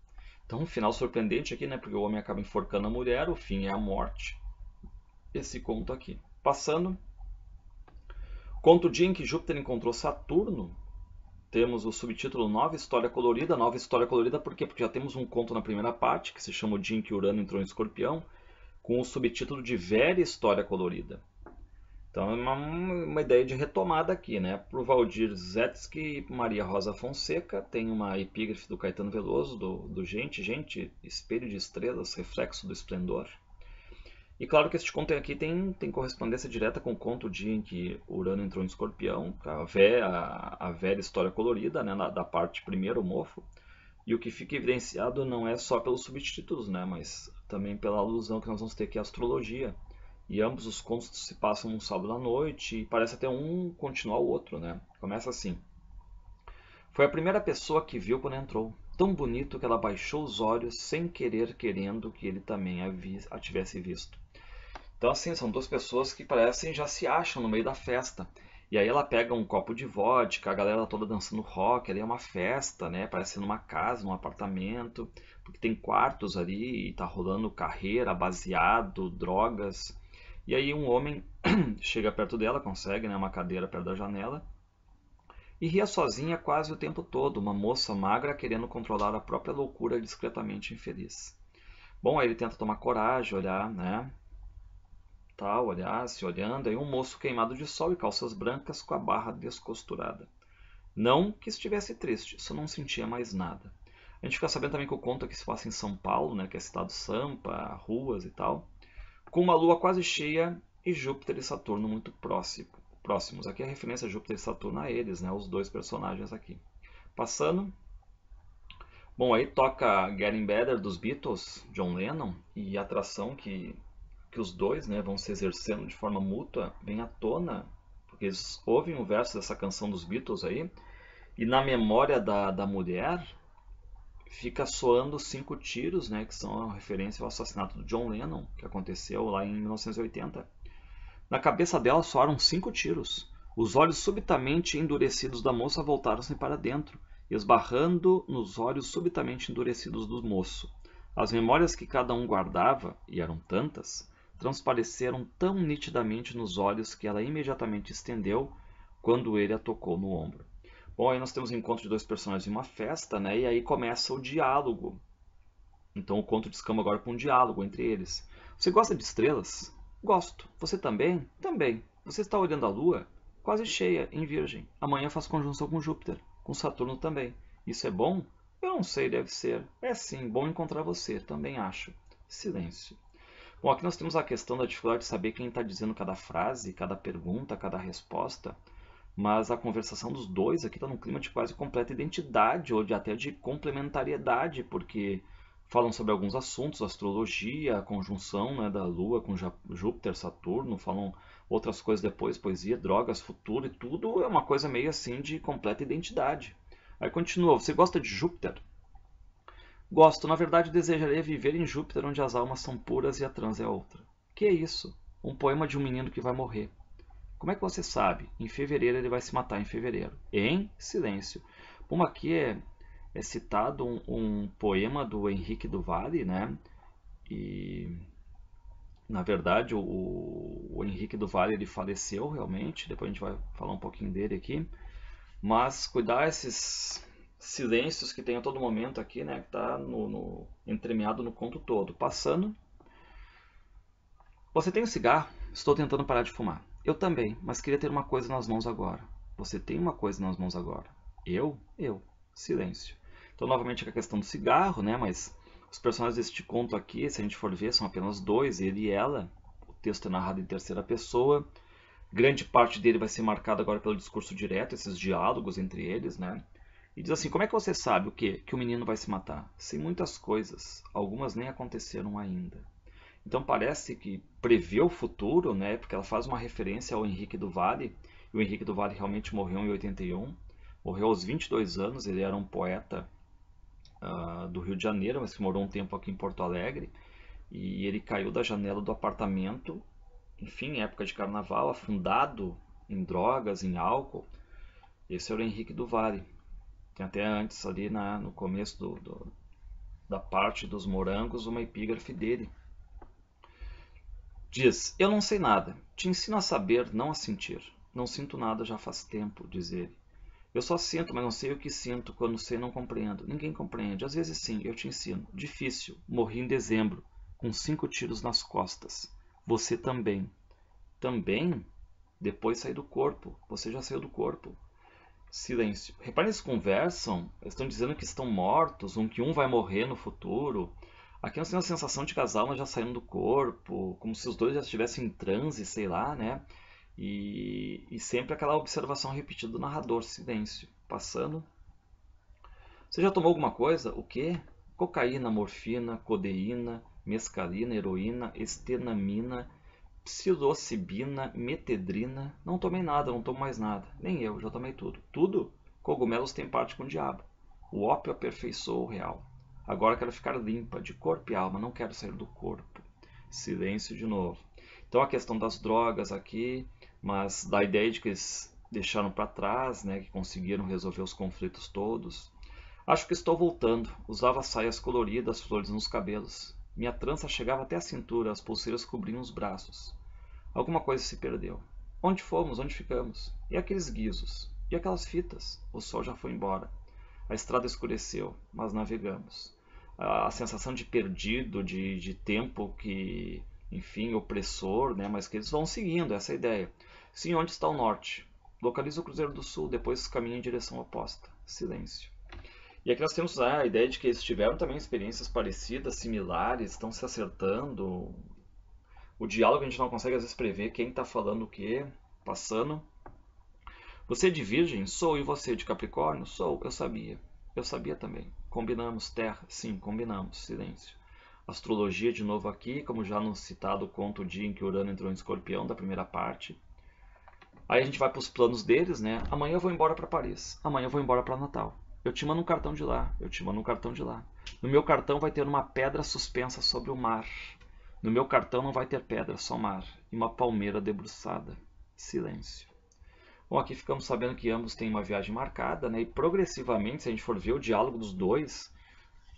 Então, um final surpreendente aqui, né? Porque o homem acaba enforcando a mulher, o fim é a morte. Esse conto aqui. Passando. Conto o dia em que Júpiter encontrou Saturno. Temos o subtítulo Nova História Colorida. Nova História Colorida por quê? Porque já temos um conto na primeira parte, que se chama O Dia em que Urano Entrou em Escorpião, com o subtítulo de Velha História Colorida. Então é uma ideia de retomada aqui, né? Para o Valdir Zetsky e Maria Rosa Fonseca, tem uma epígrafe do Caetano Veloso, do Gente, espelho de estrelas, reflexo do esplendor. E claro que este conto aqui tem correspondência direta com o conto O Dia em que Urano Entrou em Escorpião, a velha história colorida, né? Da parte primeiro, o mofo. E o que fica evidenciado não é só pelos subtítulos, né? Mas também pela alusão que nós vamos ter aqui à astrologia. E ambos os contos se passam num sábado à noite e parece até um continuar o outro, né? Começa assim. Foi a primeira pessoa que viu quando entrou. Tão bonito que ela baixou os olhos sem querer, querendo que ele também a tivesse visto. Então, assim, são duas pessoas que parecem já se acham no meio da festa. E aí ela pega um copo de vodka, a galera toda dançando rock, ali é uma festa, né? Parece numa casa, num apartamento, porque tem quartos ali e tá rolando carreira, baseado, drogas. E aí um homem chega perto dela, consegue, né, uma cadeira perto da janela, e ria sozinha quase o tempo todo, uma moça magra querendo controlar a própria loucura discretamente infeliz. Bom, aí ele tenta tomar coragem, olhar, né, tal, olhar, se olhando, aí um moço queimado de sol e calças brancas com a barra descosturada. Não que estivesse triste, só não sentia mais nada. A gente fica sabendo também que o conto aqui se passa em São Paulo, né, que é cidade Sampa, ruas e tal, com uma lua quase cheia e Júpiter e Saturno muito próximos. Aqui a referência a Júpiter e Saturno a eles, né, os dois personagens aqui. Passando. Bom, aí toca Getting Better dos Beatles, John Lennon, e a atração que os dois, né, vão se exercendo de forma mútua vem à tona, porque eles ouvem o verso dessa canção dos Beatles aí, e na memória da mulher fica soando 5 tiros, né, que são a referência ao assassinato do John Lennon, que aconteceu lá em 1980. Na cabeça dela soaram 5 tiros. Os olhos subitamente endurecidos da moça voltaram-se para dentro, esbarrando nos olhos subitamente endurecidos do moço. As memórias que cada um guardava, e eram tantas, transpareceram tão nitidamente nos olhos que ela imediatamente estendeu quando ele a tocou no ombro. Bom, aí nós temos o encontro de dois personagens em uma festa, né? E aí começa o diálogo. Então o conto descamba agora para um diálogo entre eles. Você gosta de estrelas? Gosto. Você também? Também. Você está olhando a lua? Quase cheia, em Virgem. Amanhã faz conjunção com Júpiter, com Saturno também. Isso é bom? Eu não sei, deve ser. É sim, bom encontrar você, também acho. Silêncio. Bom, aqui nós temos a questão da dificuldade de saber quem está dizendo cada frase, cada pergunta, cada resposta. Mas a conversação dos dois aqui está num clima de quase completa identidade, ou até de complementariedade, porque falam sobre alguns assuntos, astrologia, a conjunção, né, da Lua com Júpiter, Saturno, falam outras coisas depois, poesia, drogas, futuro, e tudo é uma coisa meio assim de completa identidade. Aí continua, você gosta de Júpiter? Gosto, na verdade desejaria viver em Júpiter, onde as almas são puras e a trans é outra. Que é isso? Um poema de um menino que vai morrer. Como é que você sabe? Em fevereiro ele vai se matar em fevereiro. Em silêncio. Bom, aqui é citado um poema do Henrique do Vale, né? E na verdade o Henrique do Vale ele faleceu realmente. Depois a gente vai falar um pouquinho dele aqui. Mas cuidar esses silêncios que tem a todo momento aqui, né? Que está entremeado no conto todo. Passando. Você tem um cigarro? Estou tentando parar de fumar. Eu também, mas queria ter uma coisa nas mãos agora. Você tem uma coisa nas mãos agora. Eu? Eu. Silêncio. Então, novamente, a questão do cigarro, né? Mas os personagens deste conto aqui, se a gente for ver, são apenas dois, ele e ela. O texto é narrado em terceira pessoa. Grande parte dele vai ser marcado agora pelo discurso direto, esses diálogos entre eles, né? E diz assim, como é que você sabe o quê? Que o menino vai se matar? Sei muitas coisas, algumas nem aconteceram ainda. Então parece que prevê o futuro, né? Porque ela faz uma referência ao Henrique do Vale. E o Henrique do Vale realmente morreu em 81. Morreu aos 22 anos. Ele era um poeta do Rio de Janeiro, mas que morou um tempo aqui em Porto Alegre. E ele caiu da janela do apartamento, enfim, em época de carnaval, afundado em drogas, em álcool. Esse era o Henrique do Vale. Tem até antes ali no começo da parte dos morangos, uma epígrafe dele. Diz: eu não sei nada, te ensino a saber, não a sentir. Não sinto nada já faz tempo, diz ele. Eu só sinto, mas não sei o que sinto. Quando sei, não compreendo. Ninguém compreende. Às vezes sim, eu te ensino. Difícil. Morri em dezembro, com 5 tiros nas costas. Você também. Também? Depois saí do corpo. Você já saiu do corpo. Silêncio. Repare, eles conversam, eles estão dizendo que estão mortos, que um vai morrer no futuro. Aqui nós temos a sensação de que as almas já saíram do corpo, como se os dois já estivessem em transe, sei lá, né? E sempre aquela observação repetida do narrador, silêncio. Passando. Você já tomou alguma coisa? O quê? Cocaína, morfina, codeína, mescalina, heroína, estenamina, psilocibina, metedrina. Não tomei nada, não tomo mais nada. Nem eu, já tomei tudo. Tudo? Cogumelos têm parte com o diabo. O ópio aperfeiçoou o real. Agora quero ficar limpa, de corpo e alma, não quero sair do corpo. Silêncio de novo. Então a questão das drogas aqui, mas da ideia de que eles deixaram para trás, né, que conseguiram resolver os conflitos todos. Acho que estou voltando. Usava saias coloridas, flores nos cabelos. Minha trança chegava até a cintura, as pulseiras cobriam os braços. Alguma coisa se perdeu. Onde fomos? Onde ficamos? E aqueles guizos? E aquelas fitas? O sol já foi embora. A estrada escureceu, mas navegamos. A sensação de perdido, de tempo que, enfim, opressor, né? Mas que eles vão seguindo, essa é a ideia. Sim, onde está o norte? Localiza o Cruzeiro do Sul, depois caminha em direção oposta. Silêncio. E aqui nós temos a ideia de que eles tiveram também experiências parecidas, similares, estão se acertando. O diálogo a gente não consegue às vezes prever quem está falando o quê, passando. Você é de Virgem? Sou. E você de Capricórnio? Sou. Eu sabia. Eu sabia também. Combinamos, Terra? Sim, combinamos. Silêncio. Astrologia de novo aqui, como já no citado conto o dia em que Urano entrou em Escorpião, da primeira parte. Aí a gente vai para os planos deles, né? Amanhã eu vou embora para Paris. Amanhã eu vou embora para Natal. Eu te mando um cartão de lá. Eu te mando um cartão de lá. No meu cartão vai ter uma pedra suspensa sobre o mar. No meu cartão não vai ter pedra, só mar. E uma palmeira debruçada. Silêncio. Bom, aqui ficamos sabendo que ambos têm uma viagem marcada, né? E progressivamente, se a gente for ver o diálogo dos dois,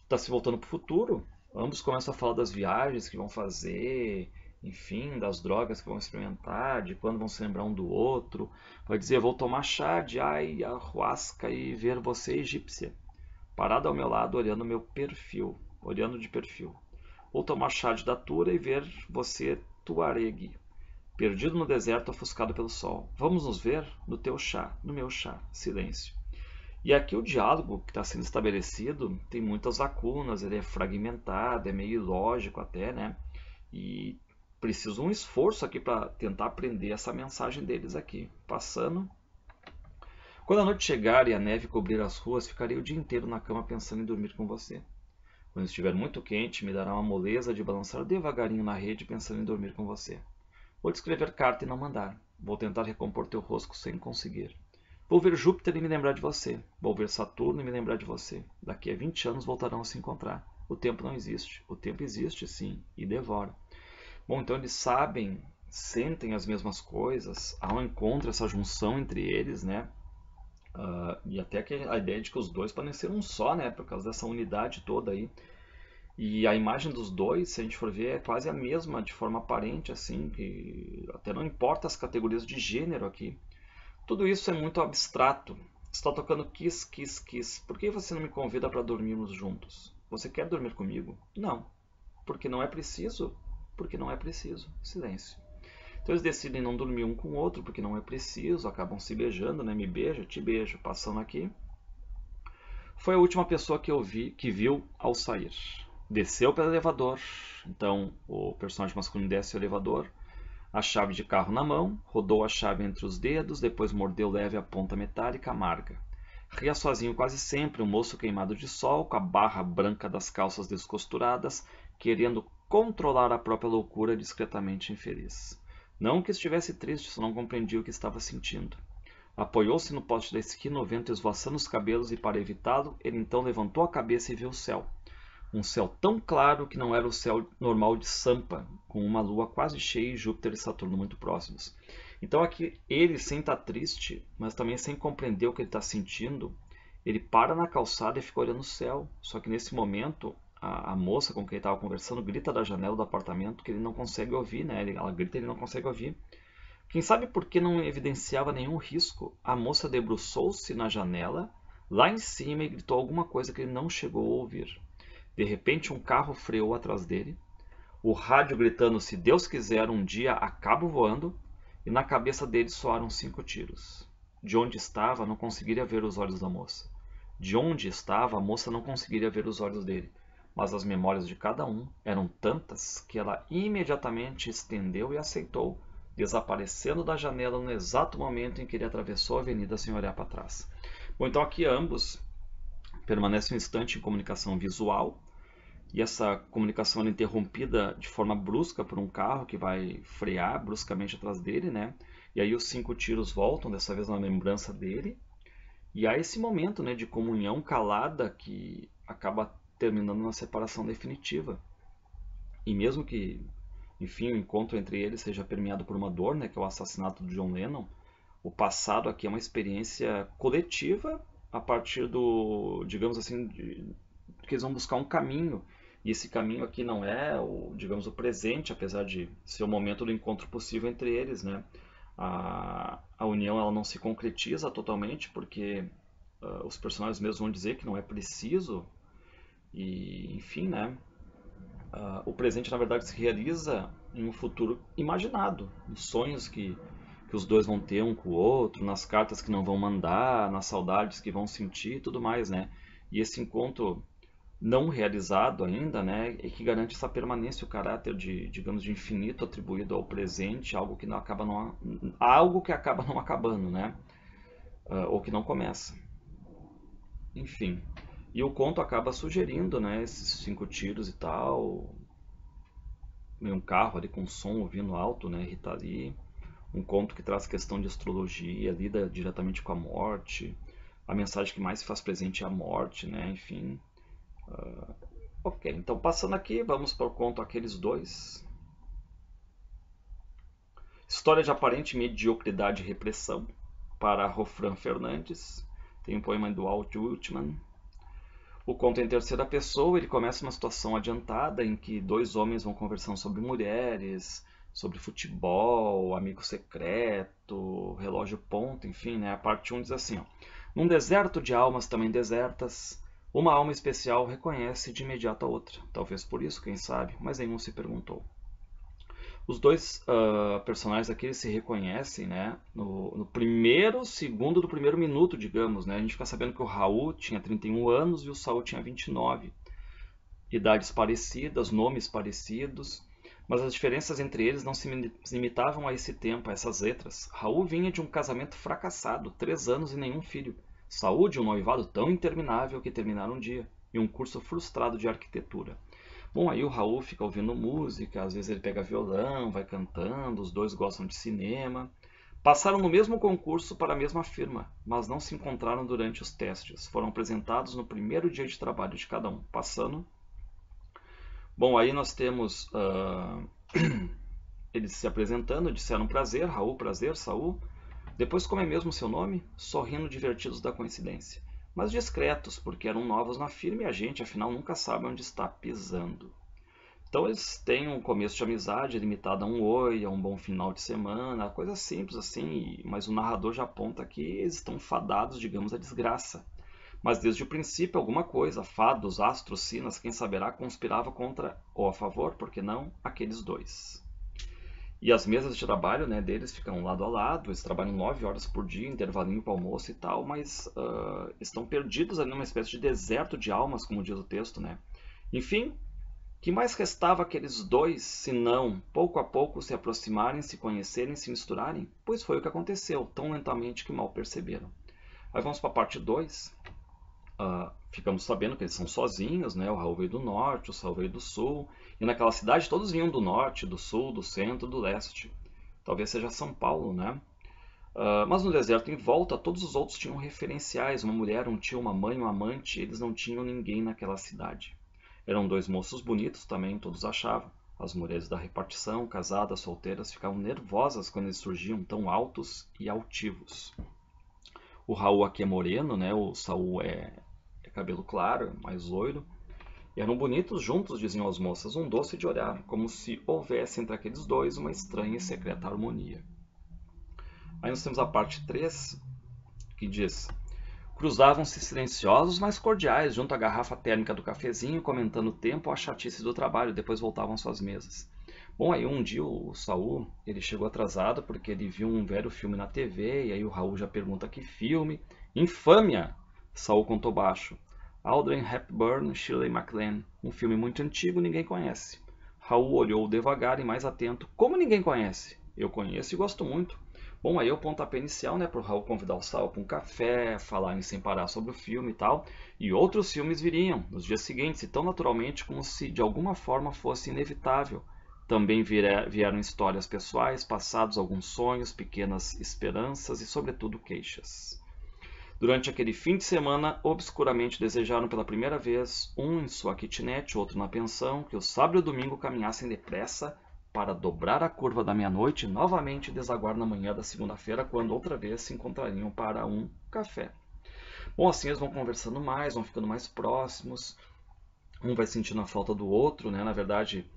está se voltando para o futuro. Ambos começam a falar das viagens que vão fazer, enfim, das drogas que vão experimentar, de quando vão se lembrar um do outro. Vai dizer, vou tomar chá de ayahuasca e ver você egípcia, parada ao meu lado, olhando meu perfil, olhando de perfil. Vou tomar chá de datura e ver você tuaregue, perdido no deserto ofuscado pelo sol. Vamos nos ver no teu chá, no meu chá. Silêncio. E aqui o diálogo que está sendo estabelecido tem muitas lacunas, ele é fragmentado, é meio ilógico até, né? E precisa um esforço aqui para tentar aprender essa mensagem deles aqui. Passando. Quando a noite chegar e a neve cobrir as ruas, ficarei o dia inteiro na cama pensando em dormir com você. Quando estiver muito quente, me dará uma moleza de balançar devagarinho na rede pensando em dormir com você. Vou te escrever carta e não mandar. Vou tentar recompor teu rosto sem conseguir. Vou ver Júpiter e me lembrar de você. Vou ver Saturno e me lembrar de você. Daqui a 20 anos voltarão a se encontrar. O tempo não existe. O tempo existe, sim, e devora. Bom, então eles sabem, sentem as mesmas coisas. Há um encontro, essa junção entre eles, né? E até que a ideia de que os dois podem ser um só, né? Por causa dessa unidade toda aí. E a imagem dos dois, se a gente for ver, é quase a mesma de forma aparente, assim, que até não importa as categorias de gênero aqui. Tudo isso é muito abstrato. Está tocando Kiss, Kiss, Kiss. Por que você não me convida para dormirmos juntos? Você quer dormir comigo? Não. Porque não é preciso? Porque não é preciso. Silêncio. Então eles decidem não dormir um com o outro porque não é preciso, acabam se beijando, né? Me beija, te beijo. Passando aqui. Foi a última pessoa que eu vi, que viu ao sair. Desceu pelo elevador. Então o personagem masculino desce o elevador, a chave de carro na mão, rodou a chave entre os dedos, depois mordeu leve a ponta metálica amarga. Ria sozinho quase sempre, um moço queimado de sol, com a barra branca das calças descosturadas, querendo controlar a própria loucura, discretamente infeliz. Não que estivesse triste, só não compreendia o que estava sentindo. Apoiou-se no poste da esquina, o vento esvoaçando os cabelos, e para evitá-lo, ele então levantou a cabeça e viu o céu. Um céu tão claro que não era o céu normal de Sampa, com uma lua quase cheia e Júpiter e Saturno muito próximos. Então aqui ele, sem estar triste, mas também sem compreender o que ele está sentindo, ele para na calçada e fica olhando o céu. Só que nesse momento a moça com quem ele estava conversando grita da janela do apartamento que ele não consegue ouvir, né? Ela grita e ele não consegue ouvir. Quem sabe por que não evidenciava nenhum risco, a moça debruçou-se na janela, lá em cima, e gritou alguma coisa que ele não chegou a ouvir. De repente, um carro freou atrás dele, o rádio gritando se Deus quiser um dia acabo voando, e na cabeça dele soaram 5 tiros. De onde estava, não conseguiria ver os olhos da moça. De onde estava, a moça não conseguiria ver os olhos dele, mas as memórias de cada um eram tantas que ela imediatamente estendeu e aceitou, desaparecendo da janela no exato momento em que ele atravessou a avenida sem olhar para trás. Bom, então aqui ambos permanecem um instante em comunicação visual, e essa comunicação é interrompida de forma brusca por um carro que vai frear bruscamente atrás dele, né? E aí os 5 tiros voltam, dessa vez na lembrança dele. E há esse momento, né, de comunhão calada que acaba terminando na separação definitiva. E mesmo que, enfim, o encontro entre eles seja permeado por uma dor, né, que é o assassinato de John Lennon, o passado aqui é uma experiência coletiva a partir do, digamos assim, que eles vão buscar um caminho. E esse caminho aqui não é o, digamos, o presente, apesar de ser o momento do encontro possível entre eles, né? A união ela não se concretiza totalmente porque os personagens mesmos vão dizer que não é preciso e, enfim, né? O presente na verdade se realiza em um futuro imaginado, nos sonhos que os dois vão ter um com o outro, nas cartas que não vão mandar, nas saudades que vão sentir e tudo mais, né? E esse encontro não realizado ainda, né, é que garante essa permanência, o caráter de, digamos, de infinito atribuído ao presente, algo que acaba não acabando, né, ou que não começa. Enfim, e o conto acaba sugerindo, né, esses 5 tiros e tal, um carro ali com som ouvindo alto, né, Rita Lee, um conto que traz questão de astrologia, lida diretamente com a morte, a mensagem que mais se faz presente é a morte, né, enfim. Ok, então passando aqui, vamos para o conto Aqueles Dois. História de aparente mediocridade e repressão, para Rofran Fernandes. Tem um poema do Walt Whitman. O conto é em terceira pessoa, ele começa uma situação adiantada em que 2 homens vão conversando sobre mulheres, sobre futebol, amigo secreto, relógio ponto, enfim, né? A parte 1 diz assim, ó, num deserto de almas também desertas, uma alma especial reconhece de imediato a outra. Talvez por isso, quem sabe, mas nenhum se perguntou. Os dois personagens aqui eles se reconhecem, né? No primeiro segundo do primeiro minuto, digamos, né? A gente fica sabendo que o Raul tinha 31 anos e o Saul tinha 29. Idades parecidas, nomes parecidos, mas as diferenças entre eles não se limitavam a esse tempo, a essas letras. Raul vinha de um casamento fracassado, 3 anos e nenhum filho. Saul de um noivado tão interminável que terminaram um dia, e um curso frustrado de arquitetura. Bom, aí o Raul fica ouvindo música, às vezes ele pega violão, vai cantando, os dois gostam de cinema. Passaram no mesmo concurso para a mesma firma, mas não se encontraram durante os testes. Foram apresentados no primeiro dia de trabalho de cada um, passando. Bom, aí nós temos eles se apresentando, disseram prazer, Saul. Depois, como é mesmo seu nome? Sorrindo divertidos da coincidência. Mas discretos, porque eram novos na firma e a gente, afinal, nunca sabe onde está pisando. Então eles têm um começo de amizade limitado a um oi, a um bom final de semana, coisa simples assim, mas o narrador já aponta que eles estão fadados, digamos, à desgraça. Mas desde o princípio alguma coisa, fados, astros, sinas, quem saberá, conspirava contra ou a favor, por que não, aqueles dois. E as mesas de trabalho, né, deles ficam lado a lado, eles trabalham 9 horas por dia, intervalinho para almoço e tal, mas estão perdidos ali numa espécie de deserto de almas, como diz o texto, né? Enfim, que mais restava aqueles dois, se não, pouco a pouco, se aproximarem, se conhecerem, se misturarem? Pois foi o que aconteceu, tão lentamente que mal perceberam. Aí vamos para a parte 2. Ficamos sabendo que eles são sozinhos, né? O Raul veio do norte, o Saul veio do sul. E naquela cidade todos vinham do norte, do sul, do centro, do leste. Talvez seja São Paulo, né? Mas no deserto em volta, todos os outros tinham referenciais. Uma mulher, um tio, uma mãe, um amante. Eles não tinham ninguém naquela cidade. Eram 2 moços bonitos também, todos achavam. As mulheres da repartição, casadas, solteiras, ficavam nervosas quando eles surgiam tão altos e altivos. O Raul aqui é moreno, né? O Saul é cabelo claro, mais loiro. Eram bonitos juntos, diziam as moças, um doce de olhar, como se houvesse entre aqueles dois uma estranha e secreta harmonia. Aí nós temos a parte 3, que diz: cruzavam-se silenciosos, mas cordiais, junto à garrafa térmica do cafezinho, comentando o tempo ou a chatice do trabalho, depois voltavam às suas mesas. Bom, aí um dia o Saul, ele chegou atrasado porque ele viu um velho filme na TV, e aí o Raul já pergunta que filme. Infâmia! Saul contou baixo. Audrey Hepburn, Shirley MacLaine. Um filme muito antigo, ninguém conhece. Raul olhou devagar e mais atento. Como ninguém conhece? Eu conheço e gosto muito. Bom, aí é o pontapé inicial, né, para o Raul convidar o Saul para um café, falarem sem parar sobre o filme e tal. E outros filmes viriam nos dias seguintes, e tão naturalmente como se de alguma forma fosse inevitável. Também vieram histórias pessoais, passados alguns sonhos, pequenas esperanças e, sobretudo, queixas. Durante aquele fim de semana, obscuramente desejaram pela primeira vez, um em sua kitnet, outro na pensão, que o sábado e o domingo caminhassem depressa para dobrar a curva da meia-noite e novamente desaguar na manhã da segunda-feira, quando outra vez se encontrariam para um café. Bom, assim eles vão conversando mais, vão ficando mais próximos, um vai sentindo a falta do outro, né? Na verdade,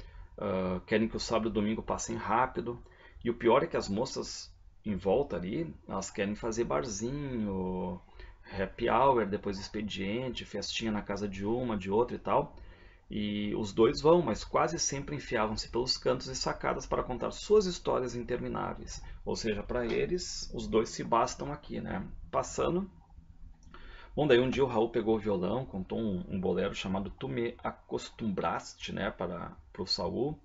querem que o sábado e o domingo passem rápido, e o pior é que as moças em volta ali, elas querem fazer barzinho, happy hour, depois expediente, festinha na casa de uma, de outra e tal. E os dois vão, mas quase sempre enfiavam-se pelos cantos e sacadas para contar suas histórias intermináveis. Ou seja, para eles, os dois se bastam aqui, né? Passando. Bom, daí um dia o Raul pegou o violão, contou um bolero chamado Tu Me Acostumbraste, né, para o Saul.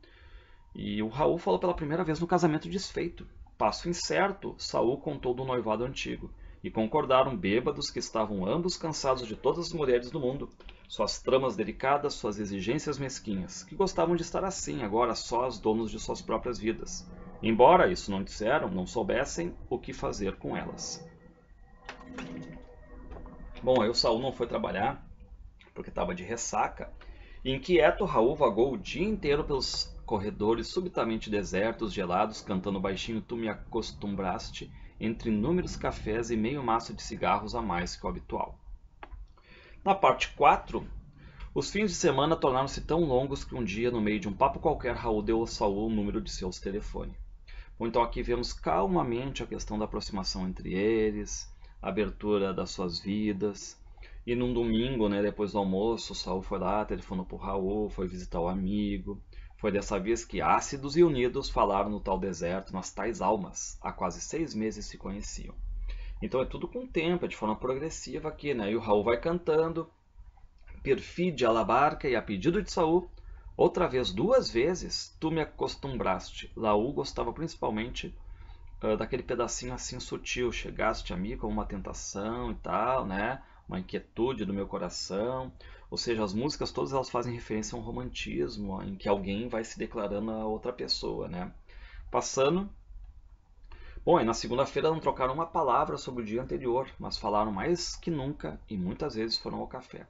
E o Raul falou pela primeira vez no casamento desfeito. Passo incerto, Saul contou do noivado antigo. E concordaram bêbados que estavam ambos cansados de todas as mulheres do mundo, suas tramas delicadas, suas exigências mesquinhas, que gostavam de estar assim, agora sós, donos de suas próprias vidas. Embora isso não disseram, não soubessem o que fazer com elas. Bom, aí o Saul não foi trabalhar, porque estava de ressaca, e inquieto, Raul vagou o dia inteiro pelos corredores subitamente desertos, gelados, cantando baixinho Tu Me Acostumbraste, entre inúmeros cafés e meio maço de cigarros a mais que o habitual. Na parte 4, os fins de semana tornaram-se tão longos que um dia, no meio de um papo qualquer, Raul deu ao Saul o número de seu telefone. Bom, então aqui vemos calmamente a questão da aproximação entre eles, a abertura das suas vidas. E num domingo, né, depois do almoço, o Saul foi lá, telefonou para o Raul, foi visitar o amigo. Foi dessa vez que ácidos e unidos falaram no tal deserto, nas tais almas. Há quase 6 meses se conheciam. Então é tudo com tempo, é de forma progressiva aqui, né? E o Raul vai cantando, perfídia la barca, e a pedido de Saul, outra vez, 2 vezes, tu me acostumbraste. Raul gostava principalmente daquele pedacinho assim sutil, chegaste a mim como uma tentação e tal, né? Uma inquietude do meu coração. Ou seja, as músicas todas elas fazem referência a um romantismo em que alguém vai se declarando a outra pessoa, né? Passando. Bom, e na segunda-feira não trocaram uma palavra sobre o dia anterior, mas falaram mais que nunca e muitas vezes foram ao café.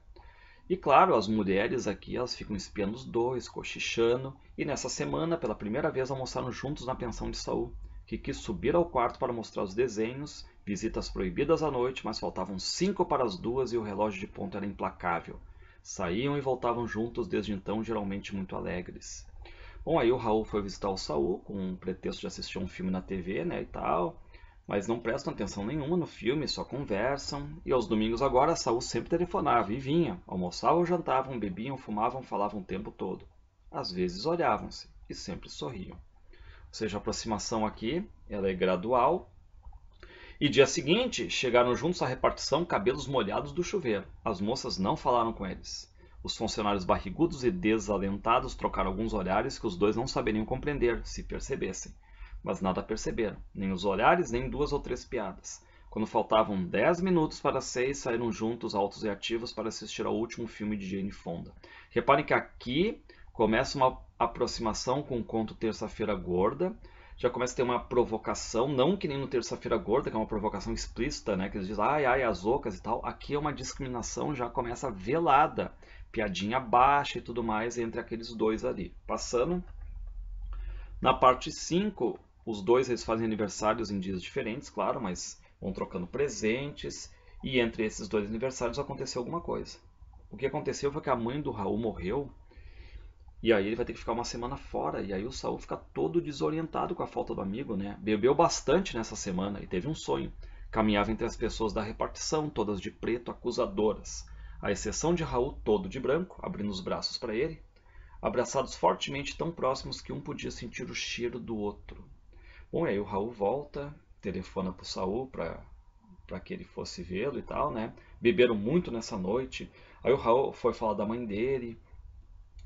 E claro, as mulheres aqui elas ficam espiando os dois, cochichando, e nessa semana, pela primeira vez, almoçaram juntos na pensão de Saul, que quis subir ao quarto para mostrar os desenhos, visitas proibidas à noite, mas faltavam 5 para as 2 e o relógio de ponto era implacável. Saíam e voltavam juntos desde então, geralmente muito alegres. Bom, aí o Raul foi visitar o Saul com o pretexto de assistir um filme na TV, né, e tal, mas não prestam atenção nenhuma no filme, só conversam. E aos domingos agora, Saul sempre telefonava e vinha. Almoçavam, jantavam, bebiam, fumavam, falavam o tempo todo. Às vezes olhavam-se e sempre sorriam. Ou seja, a aproximação aqui ela é gradual. E dia seguinte, chegaram juntos à repartição cabelos molhados do chuveiro. As moças não falaram com eles. Os funcionários barrigudos e desalentados trocaram alguns olhares que os dois não saberiam compreender, se percebessem. Mas nada perceberam, nem os olhares, nem 2 ou 3 piadas. Quando faltavam 10 minutos para 6, saíram juntos, altos e ativos, para assistir ao último filme de Jane Fonda. Reparem que aqui começa uma aproximação com o conto Terça-feira Gorda. Já começa a ter uma provocação, não que nem no Terça-feira Gorda, que é uma provocação explícita, né? Que eles dizem, ai, ai, as ocas e tal. Aqui é uma discriminação, já começa velada. Piadinha baixa e tudo mais entre aqueles dois ali. Passando. Na parte 5, os dois eles fazem aniversários em dias diferentes, claro, mas vão trocando presentes. E entre esses dois aniversários aconteceu alguma coisa. o que aconteceu foi que a mãe do Raul morreu, e aí ele vai ter que ficar uma semana fora, e aí o Saul fica todo desorientado com a falta do amigo, né? Bebeu bastante nessa semana e teve um sonho. Caminhava entre as pessoas da repartição, todas de preto, acusadoras, à exceção de Raul, todo de branco, abrindo os braços para ele, abraçados fortemente tão próximos que um podia sentir o cheiro do outro. Bom, e aí o Raul volta, telefona pro Saul para que ele fosse vê-lo e tal, né? Beberam muito nessa noite. Aí o Raul foi falar da mãe dele.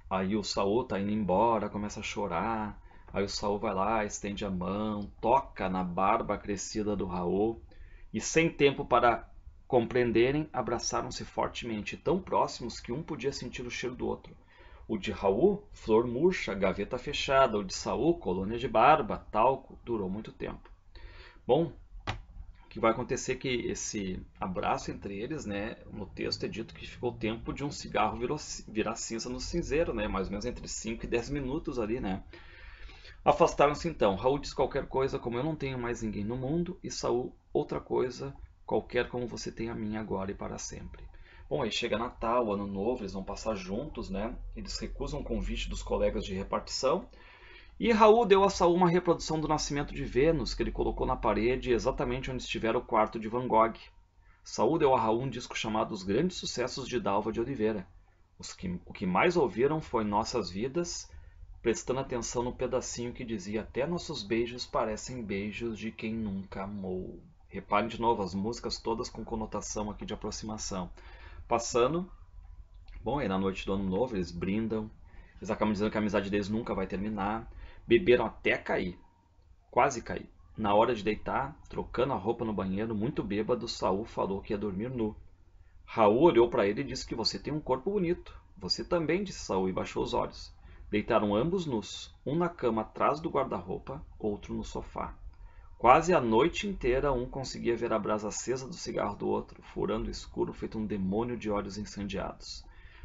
Aí o Saul tá indo embora, começa a chorar. Aí o Saul vai lá, estende a mão, toca na barba crescida do Raul. E sem tempo para compreenderem, abraçaram-se fortemente, tão próximos que um podia sentir o cheiro do outro. O de Raul, flor murcha, gaveta fechada. O de Saul, colônia de barba, talco, durou muito tempo. Bom, o que vai acontecer é que esse abraço entre eles, né, no texto é dito que ficou o tempo de um cigarro virar cinza no cinzeiro, né, mais ou menos entre 5 e 10 minutos ali, né. Afastaram-se então. Raul diz qualquer coisa como eu não tenho mais ninguém no mundo, e Saul outra coisa qualquer como você tem a mim agora e para sempre. Bom, aí chega Natal, Ano Novo, eles vão passar juntos, né? Eles recusam o convite dos colegas de repartição. E Raul deu a Saul uma reprodução do Nascimento de Vênus, que ele colocou na parede exatamente onde estivera o quarto de Van Gogh. Saul deu a Raul um disco chamado Os Grandes Sucessos de Dalva de Oliveira. O que mais ouviram foi Nossas Vidas, prestando atenção no pedacinho que dizia até nossos beijos parecem beijos de quem nunca amou. Reparem de novo as músicas todas com conotação aqui de aproximação. Passando, bom, aí na noite do Ano Novo eles brindam, eles acabam dizendo que a amizade deles nunca vai terminar, beberam até cair, quase cair. Na hora de deitar, trocando a roupa no banheiro, muito bêbado, Saul falou que ia dormir nu. Raul olhou para ele e disse que você tem um corpo bonito. Você também, disse Saul e baixou os olhos. Deitaram ambos nus, um na cama atrás do guarda-roupa, outro no sofá. Quase a noite inteira um conseguia ver a brasa acesa do cigarro do outro, furando o escuro feito um demônio de olhos incendiados.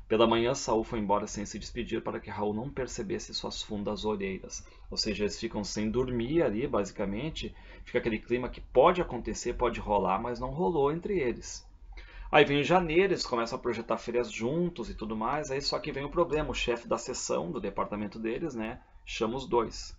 Pela manhã, Saul foi embora sem se despedir para que Raul não percebesse suas fundas olheiras. Ou seja, eles ficam sem dormir ali, basicamente. Fica aquele clima que pode acontecer, pode rolar, mas não rolou entre eles. Aí vem janeiro, eles começam a projetar férias juntos e tudo mais. Aí só que vem o problema, o chefe da seção do departamento deles, né, chama os dois.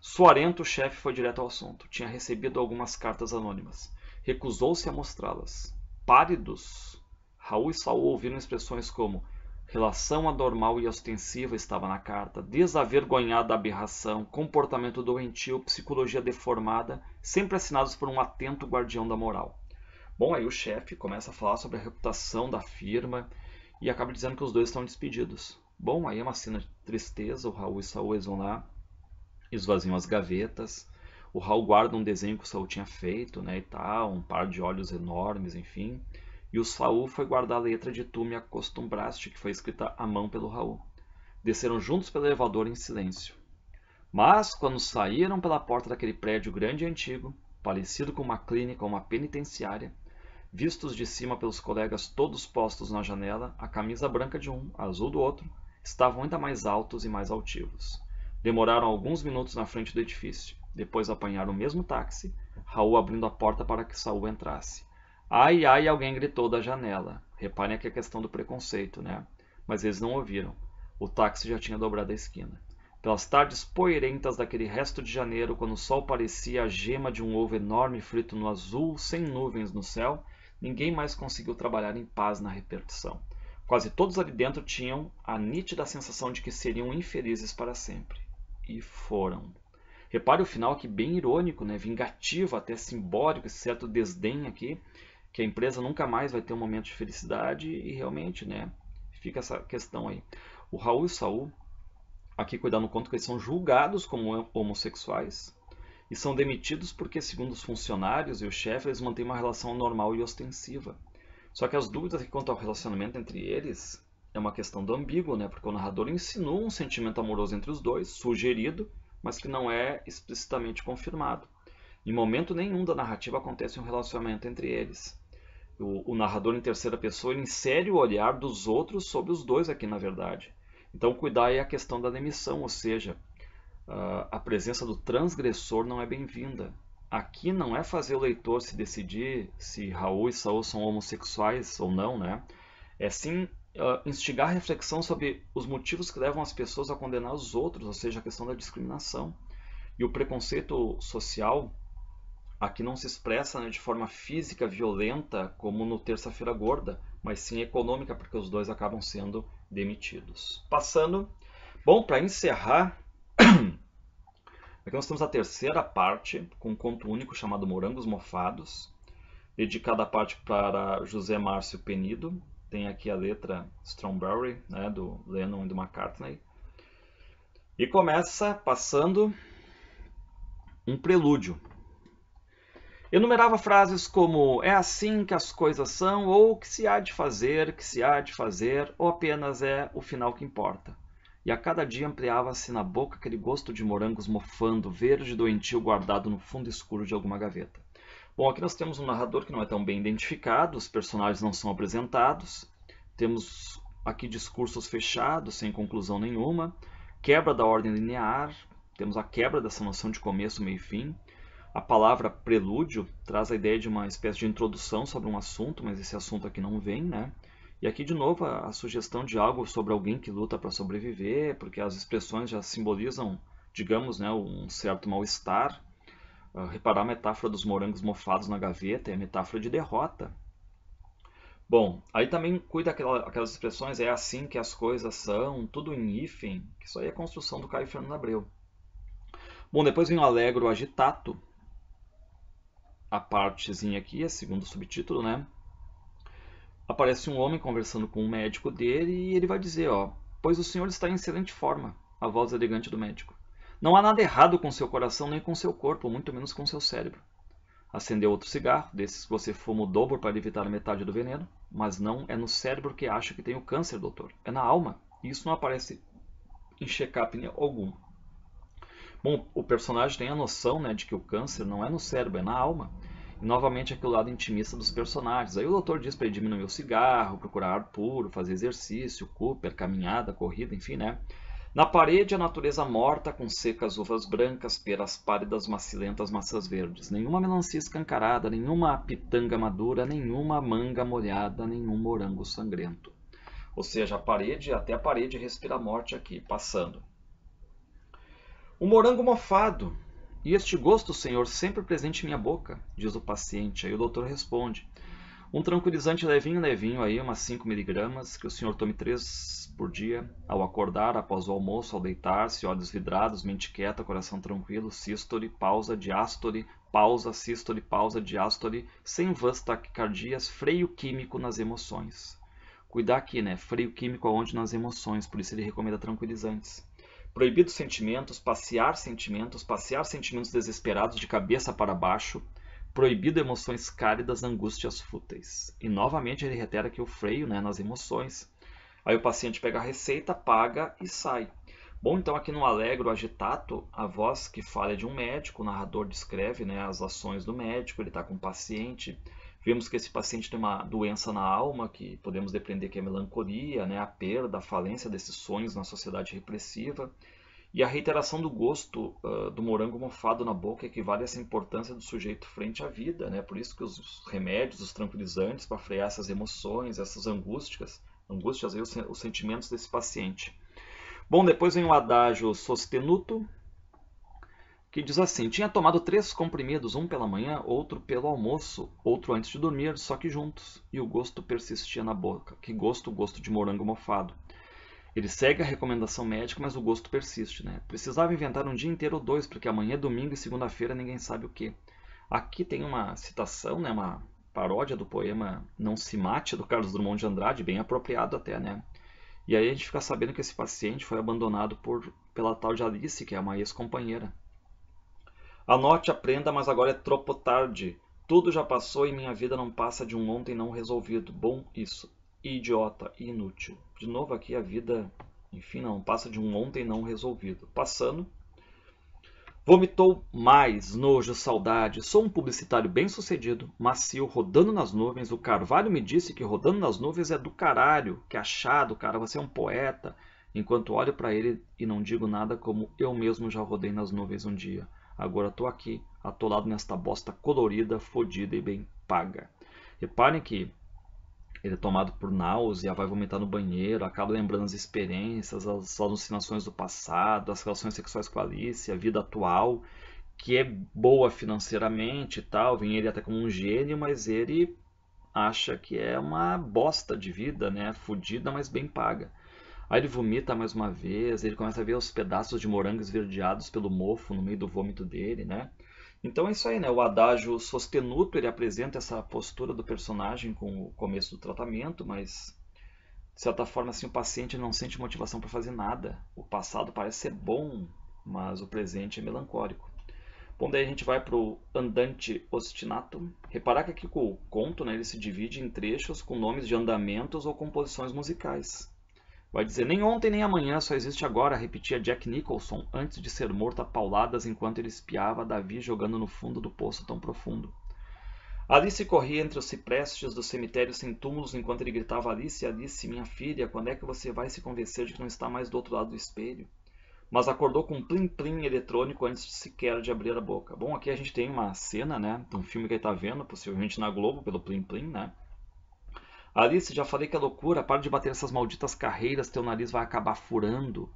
Suarento, o chefe foi direto ao assunto. Tinha recebido algumas cartas anônimas. Recusou-se a mostrá-las. Pálidos, Raul e Saul ouviram expressões como relação anormal e ostensiva estava na carta, desavergonhada aberração, comportamento doentio, psicologia deformada, sempre assinados por um atento guardião da moral. Bom, aí o chefe começa a falar sobre a reputação da firma e acaba dizendo que os dois estão despedidos. Bom, aí é uma cena de tristeza, o Raul e o Saul vão lá, esvaziam as gavetas, o Raul guarda um desenho que o Saul tinha feito, né, e tal, um par de olhos enormes, enfim, e o Saul foi guardar a letra de Tu me acostumbraste, que foi escrita à mão pelo Raul. Desceram juntos pelo elevador em silêncio. Mas, quando saíram pela porta daquele prédio grande e antigo, parecido com uma clínica ou uma penitenciária, vistos de cima pelos colegas todos postos na janela, a camisa branca de um, a azul do outro, estavam ainda mais altos e mais altivos. Demoraram alguns minutos na frente do edifício. Depois apanharam o mesmo táxi, Raul abrindo a porta para que Saul entrasse. Ai, ai, alguém gritou da janela. Reparem aqui a questão do preconceito, né? Mas eles não ouviram. O táxi já tinha dobrado a esquina. Pelas tardes poeirentas daquele resto de janeiro, quando o sol parecia a gema de um ovo enorme frito no azul, sem nuvens no céu, ninguém mais conseguiu trabalhar em paz na repartição. Quase todos ali dentro tinham a nítida sensação de que seriam infelizes para sempre. E foram. Repare o final aqui bem irônico, né? Vingativo, até simbólico, esse certo desdém aqui, que a empresa nunca mais vai ter um momento de felicidade e realmente, né? Fica essa questão aí. O Raul e o Saul, aqui cuidando no conto que eles são julgados como homossexuais e são demitidos porque, segundo os funcionários e o chefe, eles mantêm uma relação normal e ostensiva. Só que as dúvidas quanto ao relacionamento entre eles é uma questão do ambíguo, né? Porque o narrador insinua um sentimento amoroso entre os dois, sugerido, mas que não é explicitamente confirmado. Em momento nenhum da narrativa acontece um relacionamento entre eles. O narrador em terceira pessoa ele insere o olhar dos outros sobre os dois aqui, na verdade. Então, cuidar é a questão da demissão, ou seja, a presença do transgressor não é bem-vinda. Aqui não é fazer o leitor se decidir se Raul e Saul são homossexuais ou não, né? É sim instigar a reflexão sobre os motivos que levam as pessoas a condenar os outros, ou seja, a questão da discriminação. E o preconceito social aqui não se expressa, né, de forma física, violenta, como no Terça-feira Gorda, mas sim econômica, porque os dois acabam sendo demitidos. Passando. Bom, para encerrar, aqui nós temos a terceira parte, com um conto único chamado Morangos Mofados, dedicada a parte para José Márcio Penido. Tem aqui a letra Strawberry, né, do Lennon e do McCartney. E começa passando um prelúdio. Enumerava frases como é assim que as coisas são, ou que se há de fazer, que se há de fazer, ou apenas é o final que importa. E a cada dia ampliava-se na boca aquele gosto de morangos mofando, verde doentio guardado no fundo escuro de alguma gaveta. Bom, aqui nós temos um narrador que não é tão bem identificado, os personagens não são apresentados, temos aqui discursos fechados, sem conclusão nenhuma, quebra da ordem linear, temos a quebra dessa noção de começo, meio e fim. A palavra prelúdio traz a ideia de uma espécie de introdução sobre um assunto, mas esse assunto aqui não vem, né? E aqui, de novo, a sugestão de algo sobre alguém que luta para sobreviver, porque as expressões já simbolizam, digamos, né, um certo mal-estar. Reparar a metáfora dos morangos mofados na gaveta é a metáfora de derrota. Bom, aí também cuida aquelas expressões, é assim que as coisas são, tudo em hífen, que isso aí é a construção do Caio Fernando Abreu. Bom, depois vem o Allegro Agitato, a partezinha aqui, é segundo o subtítulo, né? Aparece um homem conversando com um médico dele e ele vai dizer, ó, pois o senhor está em excelente forma, a voz elegante do médico. Não há nada errado com seu coração nem com seu corpo, muito menos com seu cérebro. Acendeu outro cigarro, desses que você fuma o dobro para evitar a metade do veneno, mas não é no cérebro que acha que tem o câncer, doutor. É na alma, e isso não aparece em check-up algum. Bom, o personagem tem a noção, né, de que o câncer não é no cérebro, é na alma. E novamente aquele lado intimista dos personagens. Aí o doutor diz para ele diminuir o cigarro, procurar ar puro, fazer exercício, Cooper, caminhada, corrida, enfim, né? Na parede a natureza morta com secas uvas brancas, peras pálidas, macilentas, maçãs verdes. Nenhuma melancia escancarada, nenhuma pitanga madura, nenhuma manga molhada, nenhum morango sangrento. Ou seja, a parede, até a parede respira a morte aqui, passando. O morango mofado. E este gosto, senhor, sempre presente em minha boca, diz o paciente. Aí o doutor responde. Um tranquilizante levinho, levinho, aí, umas 5 miligramas, que o senhor tome 3 por dia, ao acordar, após o almoço, ao deitar-se, olhos vidrados, mente quieta, coração tranquilo, sístole, pausa, diástole, pausa, sístole, pausa, diástole, sem vãs taquicardias, freio químico nas emoções. Cuidar aqui, né? Freio químico aonde nas emoções, por isso ele recomenda tranquilizantes. Proibido sentimentos, passear sentimentos desesperados de cabeça para baixo, proibido emoções cálidas, angústias fúteis. E novamente ele reitera aqui o freio, né, nas emoções. Aí o paciente pega a receita, paga e sai. Bom, então aqui no Allegro Agitato, a voz que fala é de um médico, o narrador descreve, né, as ações do médico, ele está com um paciente. Vemos que esse paciente tem uma doença na alma, que podemos depreender que é a melancolia, né, a perda, a falência desses sonhos na sociedade repressiva. E a reiteração do gosto do morango mofado na boca equivale a essa importância do sujeito frente à vida, né? Por isso que os remédios, os tranquilizantes, para frear essas emoções, essas angústias aí, os sentimentos desse paciente. Bom, depois vem o adágio sostenuto, que diz assim: tinha tomado 3 comprimidos, um pela manhã, outro pelo almoço, outro antes de dormir, só que juntos, e o gosto persistia na boca. Que gosto? O gosto de morango mofado. Ele segue a recomendação médica, mas o gosto persiste, né? Precisava inventar um dia inteiro ou 2, porque amanhã é domingo e segunda-feira ninguém sabe o que. Aqui tem uma citação, né? Uma paródia do poema Não Se Mate, do Carlos Drummond de Andrade, bem apropriado até, né? E aí a gente fica sabendo que esse paciente foi abandonado pela tal de Alice, que é uma ex-companheira. Anote, aprenda, mas agora é tropo tarde. Tudo já passou e minha vida não passa de um ontem não resolvido. Bom, isso. Idiota, inútil. De novo aqui a vida, enfim, não passa de um ontem não resolvido. Passando. Vomitou mais, nojo, saudade. Sou um publicitário bem sucedido, macio, rodando nas nuvens. O Carvalho me disse que rodando nas nuvens é do caralho, que achado, cara, você é um poeta. Enquanto olho para ele e não digo nada como eu mesmo já rodei nas nuvens um dia. Agora tô aqui, atolado nesta bosta colorida, fodida e bem paga. Reparem que Ele é tomado por náusea, vai vomitar no banheiro, acaba lembrando as experiências, as alucinações do passado, as relações sexuais com a Alice, a vida atual, que é boa financeiramente e tal, vem ele até como um gênio, mas ele acha que é uma bosta de vida, né? Fudida, mas bem paga. Aí ele vomita mais uma vez, ele começa a ver os pedaços de morango esverdeados pelo mofo no meio do vômito dele, né? Então é isso aí, né? O adágio sostenuto, ele apresenta essa postura do personagem com o começo do tratamento, mas de certa forma assim o paciente não sente motivação para fazer nada. O passado parece ser bom, mas o presente é melancólico. Bom, daí a gente vai para o andante ostinato. Reparar que aqui o conto, né, ele se divide em trechos com nomes de andamentos ou composições musicais. Vai dizer, nem ontem nem amanhã, só existe agora, repetia Jack Nicholson antes de ser morto a pauladas enquanto ele espiava Davi jogando no fundo do poço tão profundo. Alice corria entre os ciprestes do cemitério sem túmulos enquanto ele gritava, Alice, Alice, minha filha, quando é que você vai se convencer de que não está mais do outro lado do espelho? Mas acordou com um plim-plim eletrônico antes sequer de abrir a boca. Bom, aqui a gente tem uma cena, né, de um filme que ele está vendo, possivelmente na Globo, pelo plim-plim, né? Alice, já falei que é loucura, para de bater essas malditas carreiras, teu nariz vai acabar furando.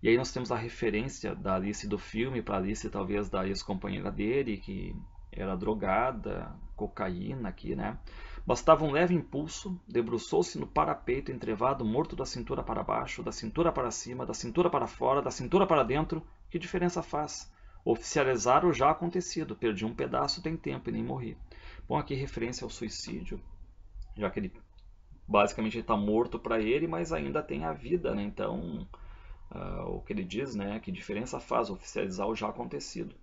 E aí nós temos a referência da Alice do filme, para Alice talvez da ex-companheira dele, que era drogada, cocaína aqui, né? Bastava um leve impulso, debruçou-se no parapeito entrevado, morto da cintura para baixo, da cintura para cima, da cintura para fora, da cintura para dentro. Que diferença faz? Oficializar o já acontecido, perdi um pedaço, tem tempo e nem morri. Bom, aqui referência ao suicídio, já que ele basicamente está morto para ele, mas ainda tem a vida, né? Então, o que ele diz, né? Que diferença faz oficializar o já acontecido.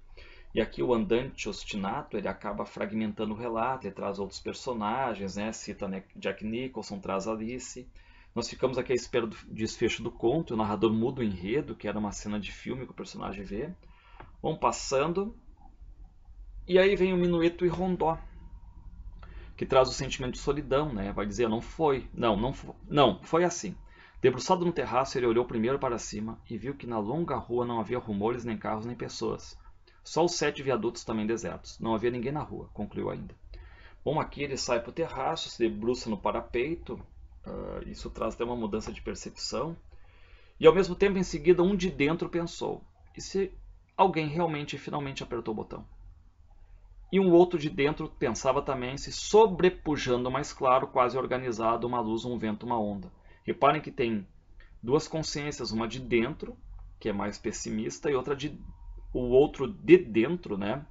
E aqui o andante ostinato, ele acaba fragmentando o relato, ele traz outros personagens, né? Cita, né, Jack Nicholson, traz Alice. Nós ficamos aqui à espera do desfecho do conto, o narrador muda o enredo, que era uma cena de filme que o personagem vê. Vão passando, e aí vem o minueto e rondó, que traz o sentimento de solidão, né? Vai dizer, não foi, não, foi assim. Debruçado no terraço, ele olhou primeiro para cima e viu que na longa rua não havia rumores, nem carros, nem pessoas. Só os 7 viadutos também desertos. Não havia ninguém na rua, concluiu ainda. Bom, aqui ele sai para o terraço, se debruça no parapeito. Isso traz até uma mudança de percepção. E ao mesmo tempo, em seguida, um de dentro pensou. E se alguém realmente finalmente apertou o botão? E um outro de dentro pensava também, se sobrepujando mais claro, quase organizado, uma luz, um vento, uma onda. Reparem que tem duas consciências, uma de dentro, que é mais pessimista, e outra o outro de dentro, né?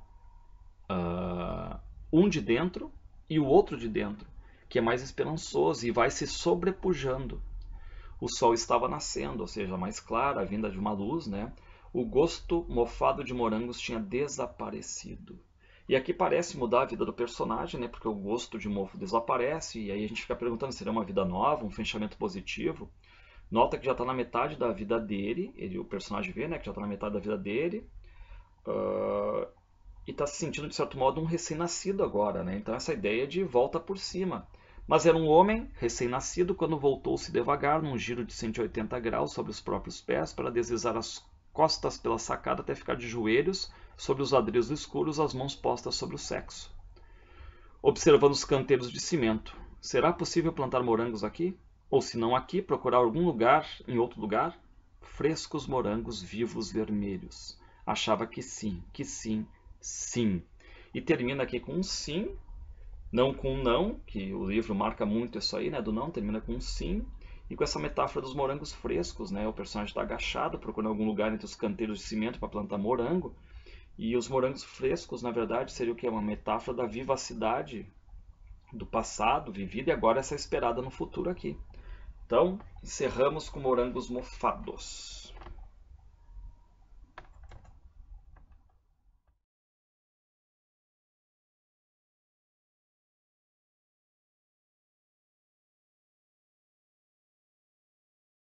Um de dentro e o outro de dentro, que é mais esperançoso e vai se sobrepujando. O sol estava nascendo, ou seja, mais claro, a vinda de uma luz, né? O gosto mofado de morangos tinha desaparecido. E aqui parece mudar a vida do personagem, né? Porque o gosto de mofo desaparece, e aí a gente fica perguntando se será uma vida nova, um fechamento positivo. Nota que já está na metade da vida dele, o personagem vê, né? Que já está na metade da vida dele. E está se sentindo, de certo modo, um recém-nascido agora, né? Então essa ideia de volta por cima. Mas era um homem recém-nascido quando voltou-se devagar, num giro de 180 graus sobre os próprios pés, para deslizar as costas pela sacada até ficar de joelhos sobre os ladrilhos escuros, as mãos postas sobre o sexo. Observando os canteiros de cimento. Será possível plantar morangos aqui? Ou se não aqui, procurar algum lugar em outro lugar? Frescos morangos vivos vermelhos. Achava que sim, sim. E termina aqui com um sim, não com um não, que o livro marca muito isso aí, né? Do não, termina com um sim. E com essa metáfora dos morangos frescos, né? O personagem está agachado, procurando algum lugar entre os canteiros de cimento para plantar morango. E os morangos frescos, na verdade, seria o que? Uma metáfora da vivacidade do passado vivido e agora essa esperada no futuro aqui. Então, encerramos com morangos mofados.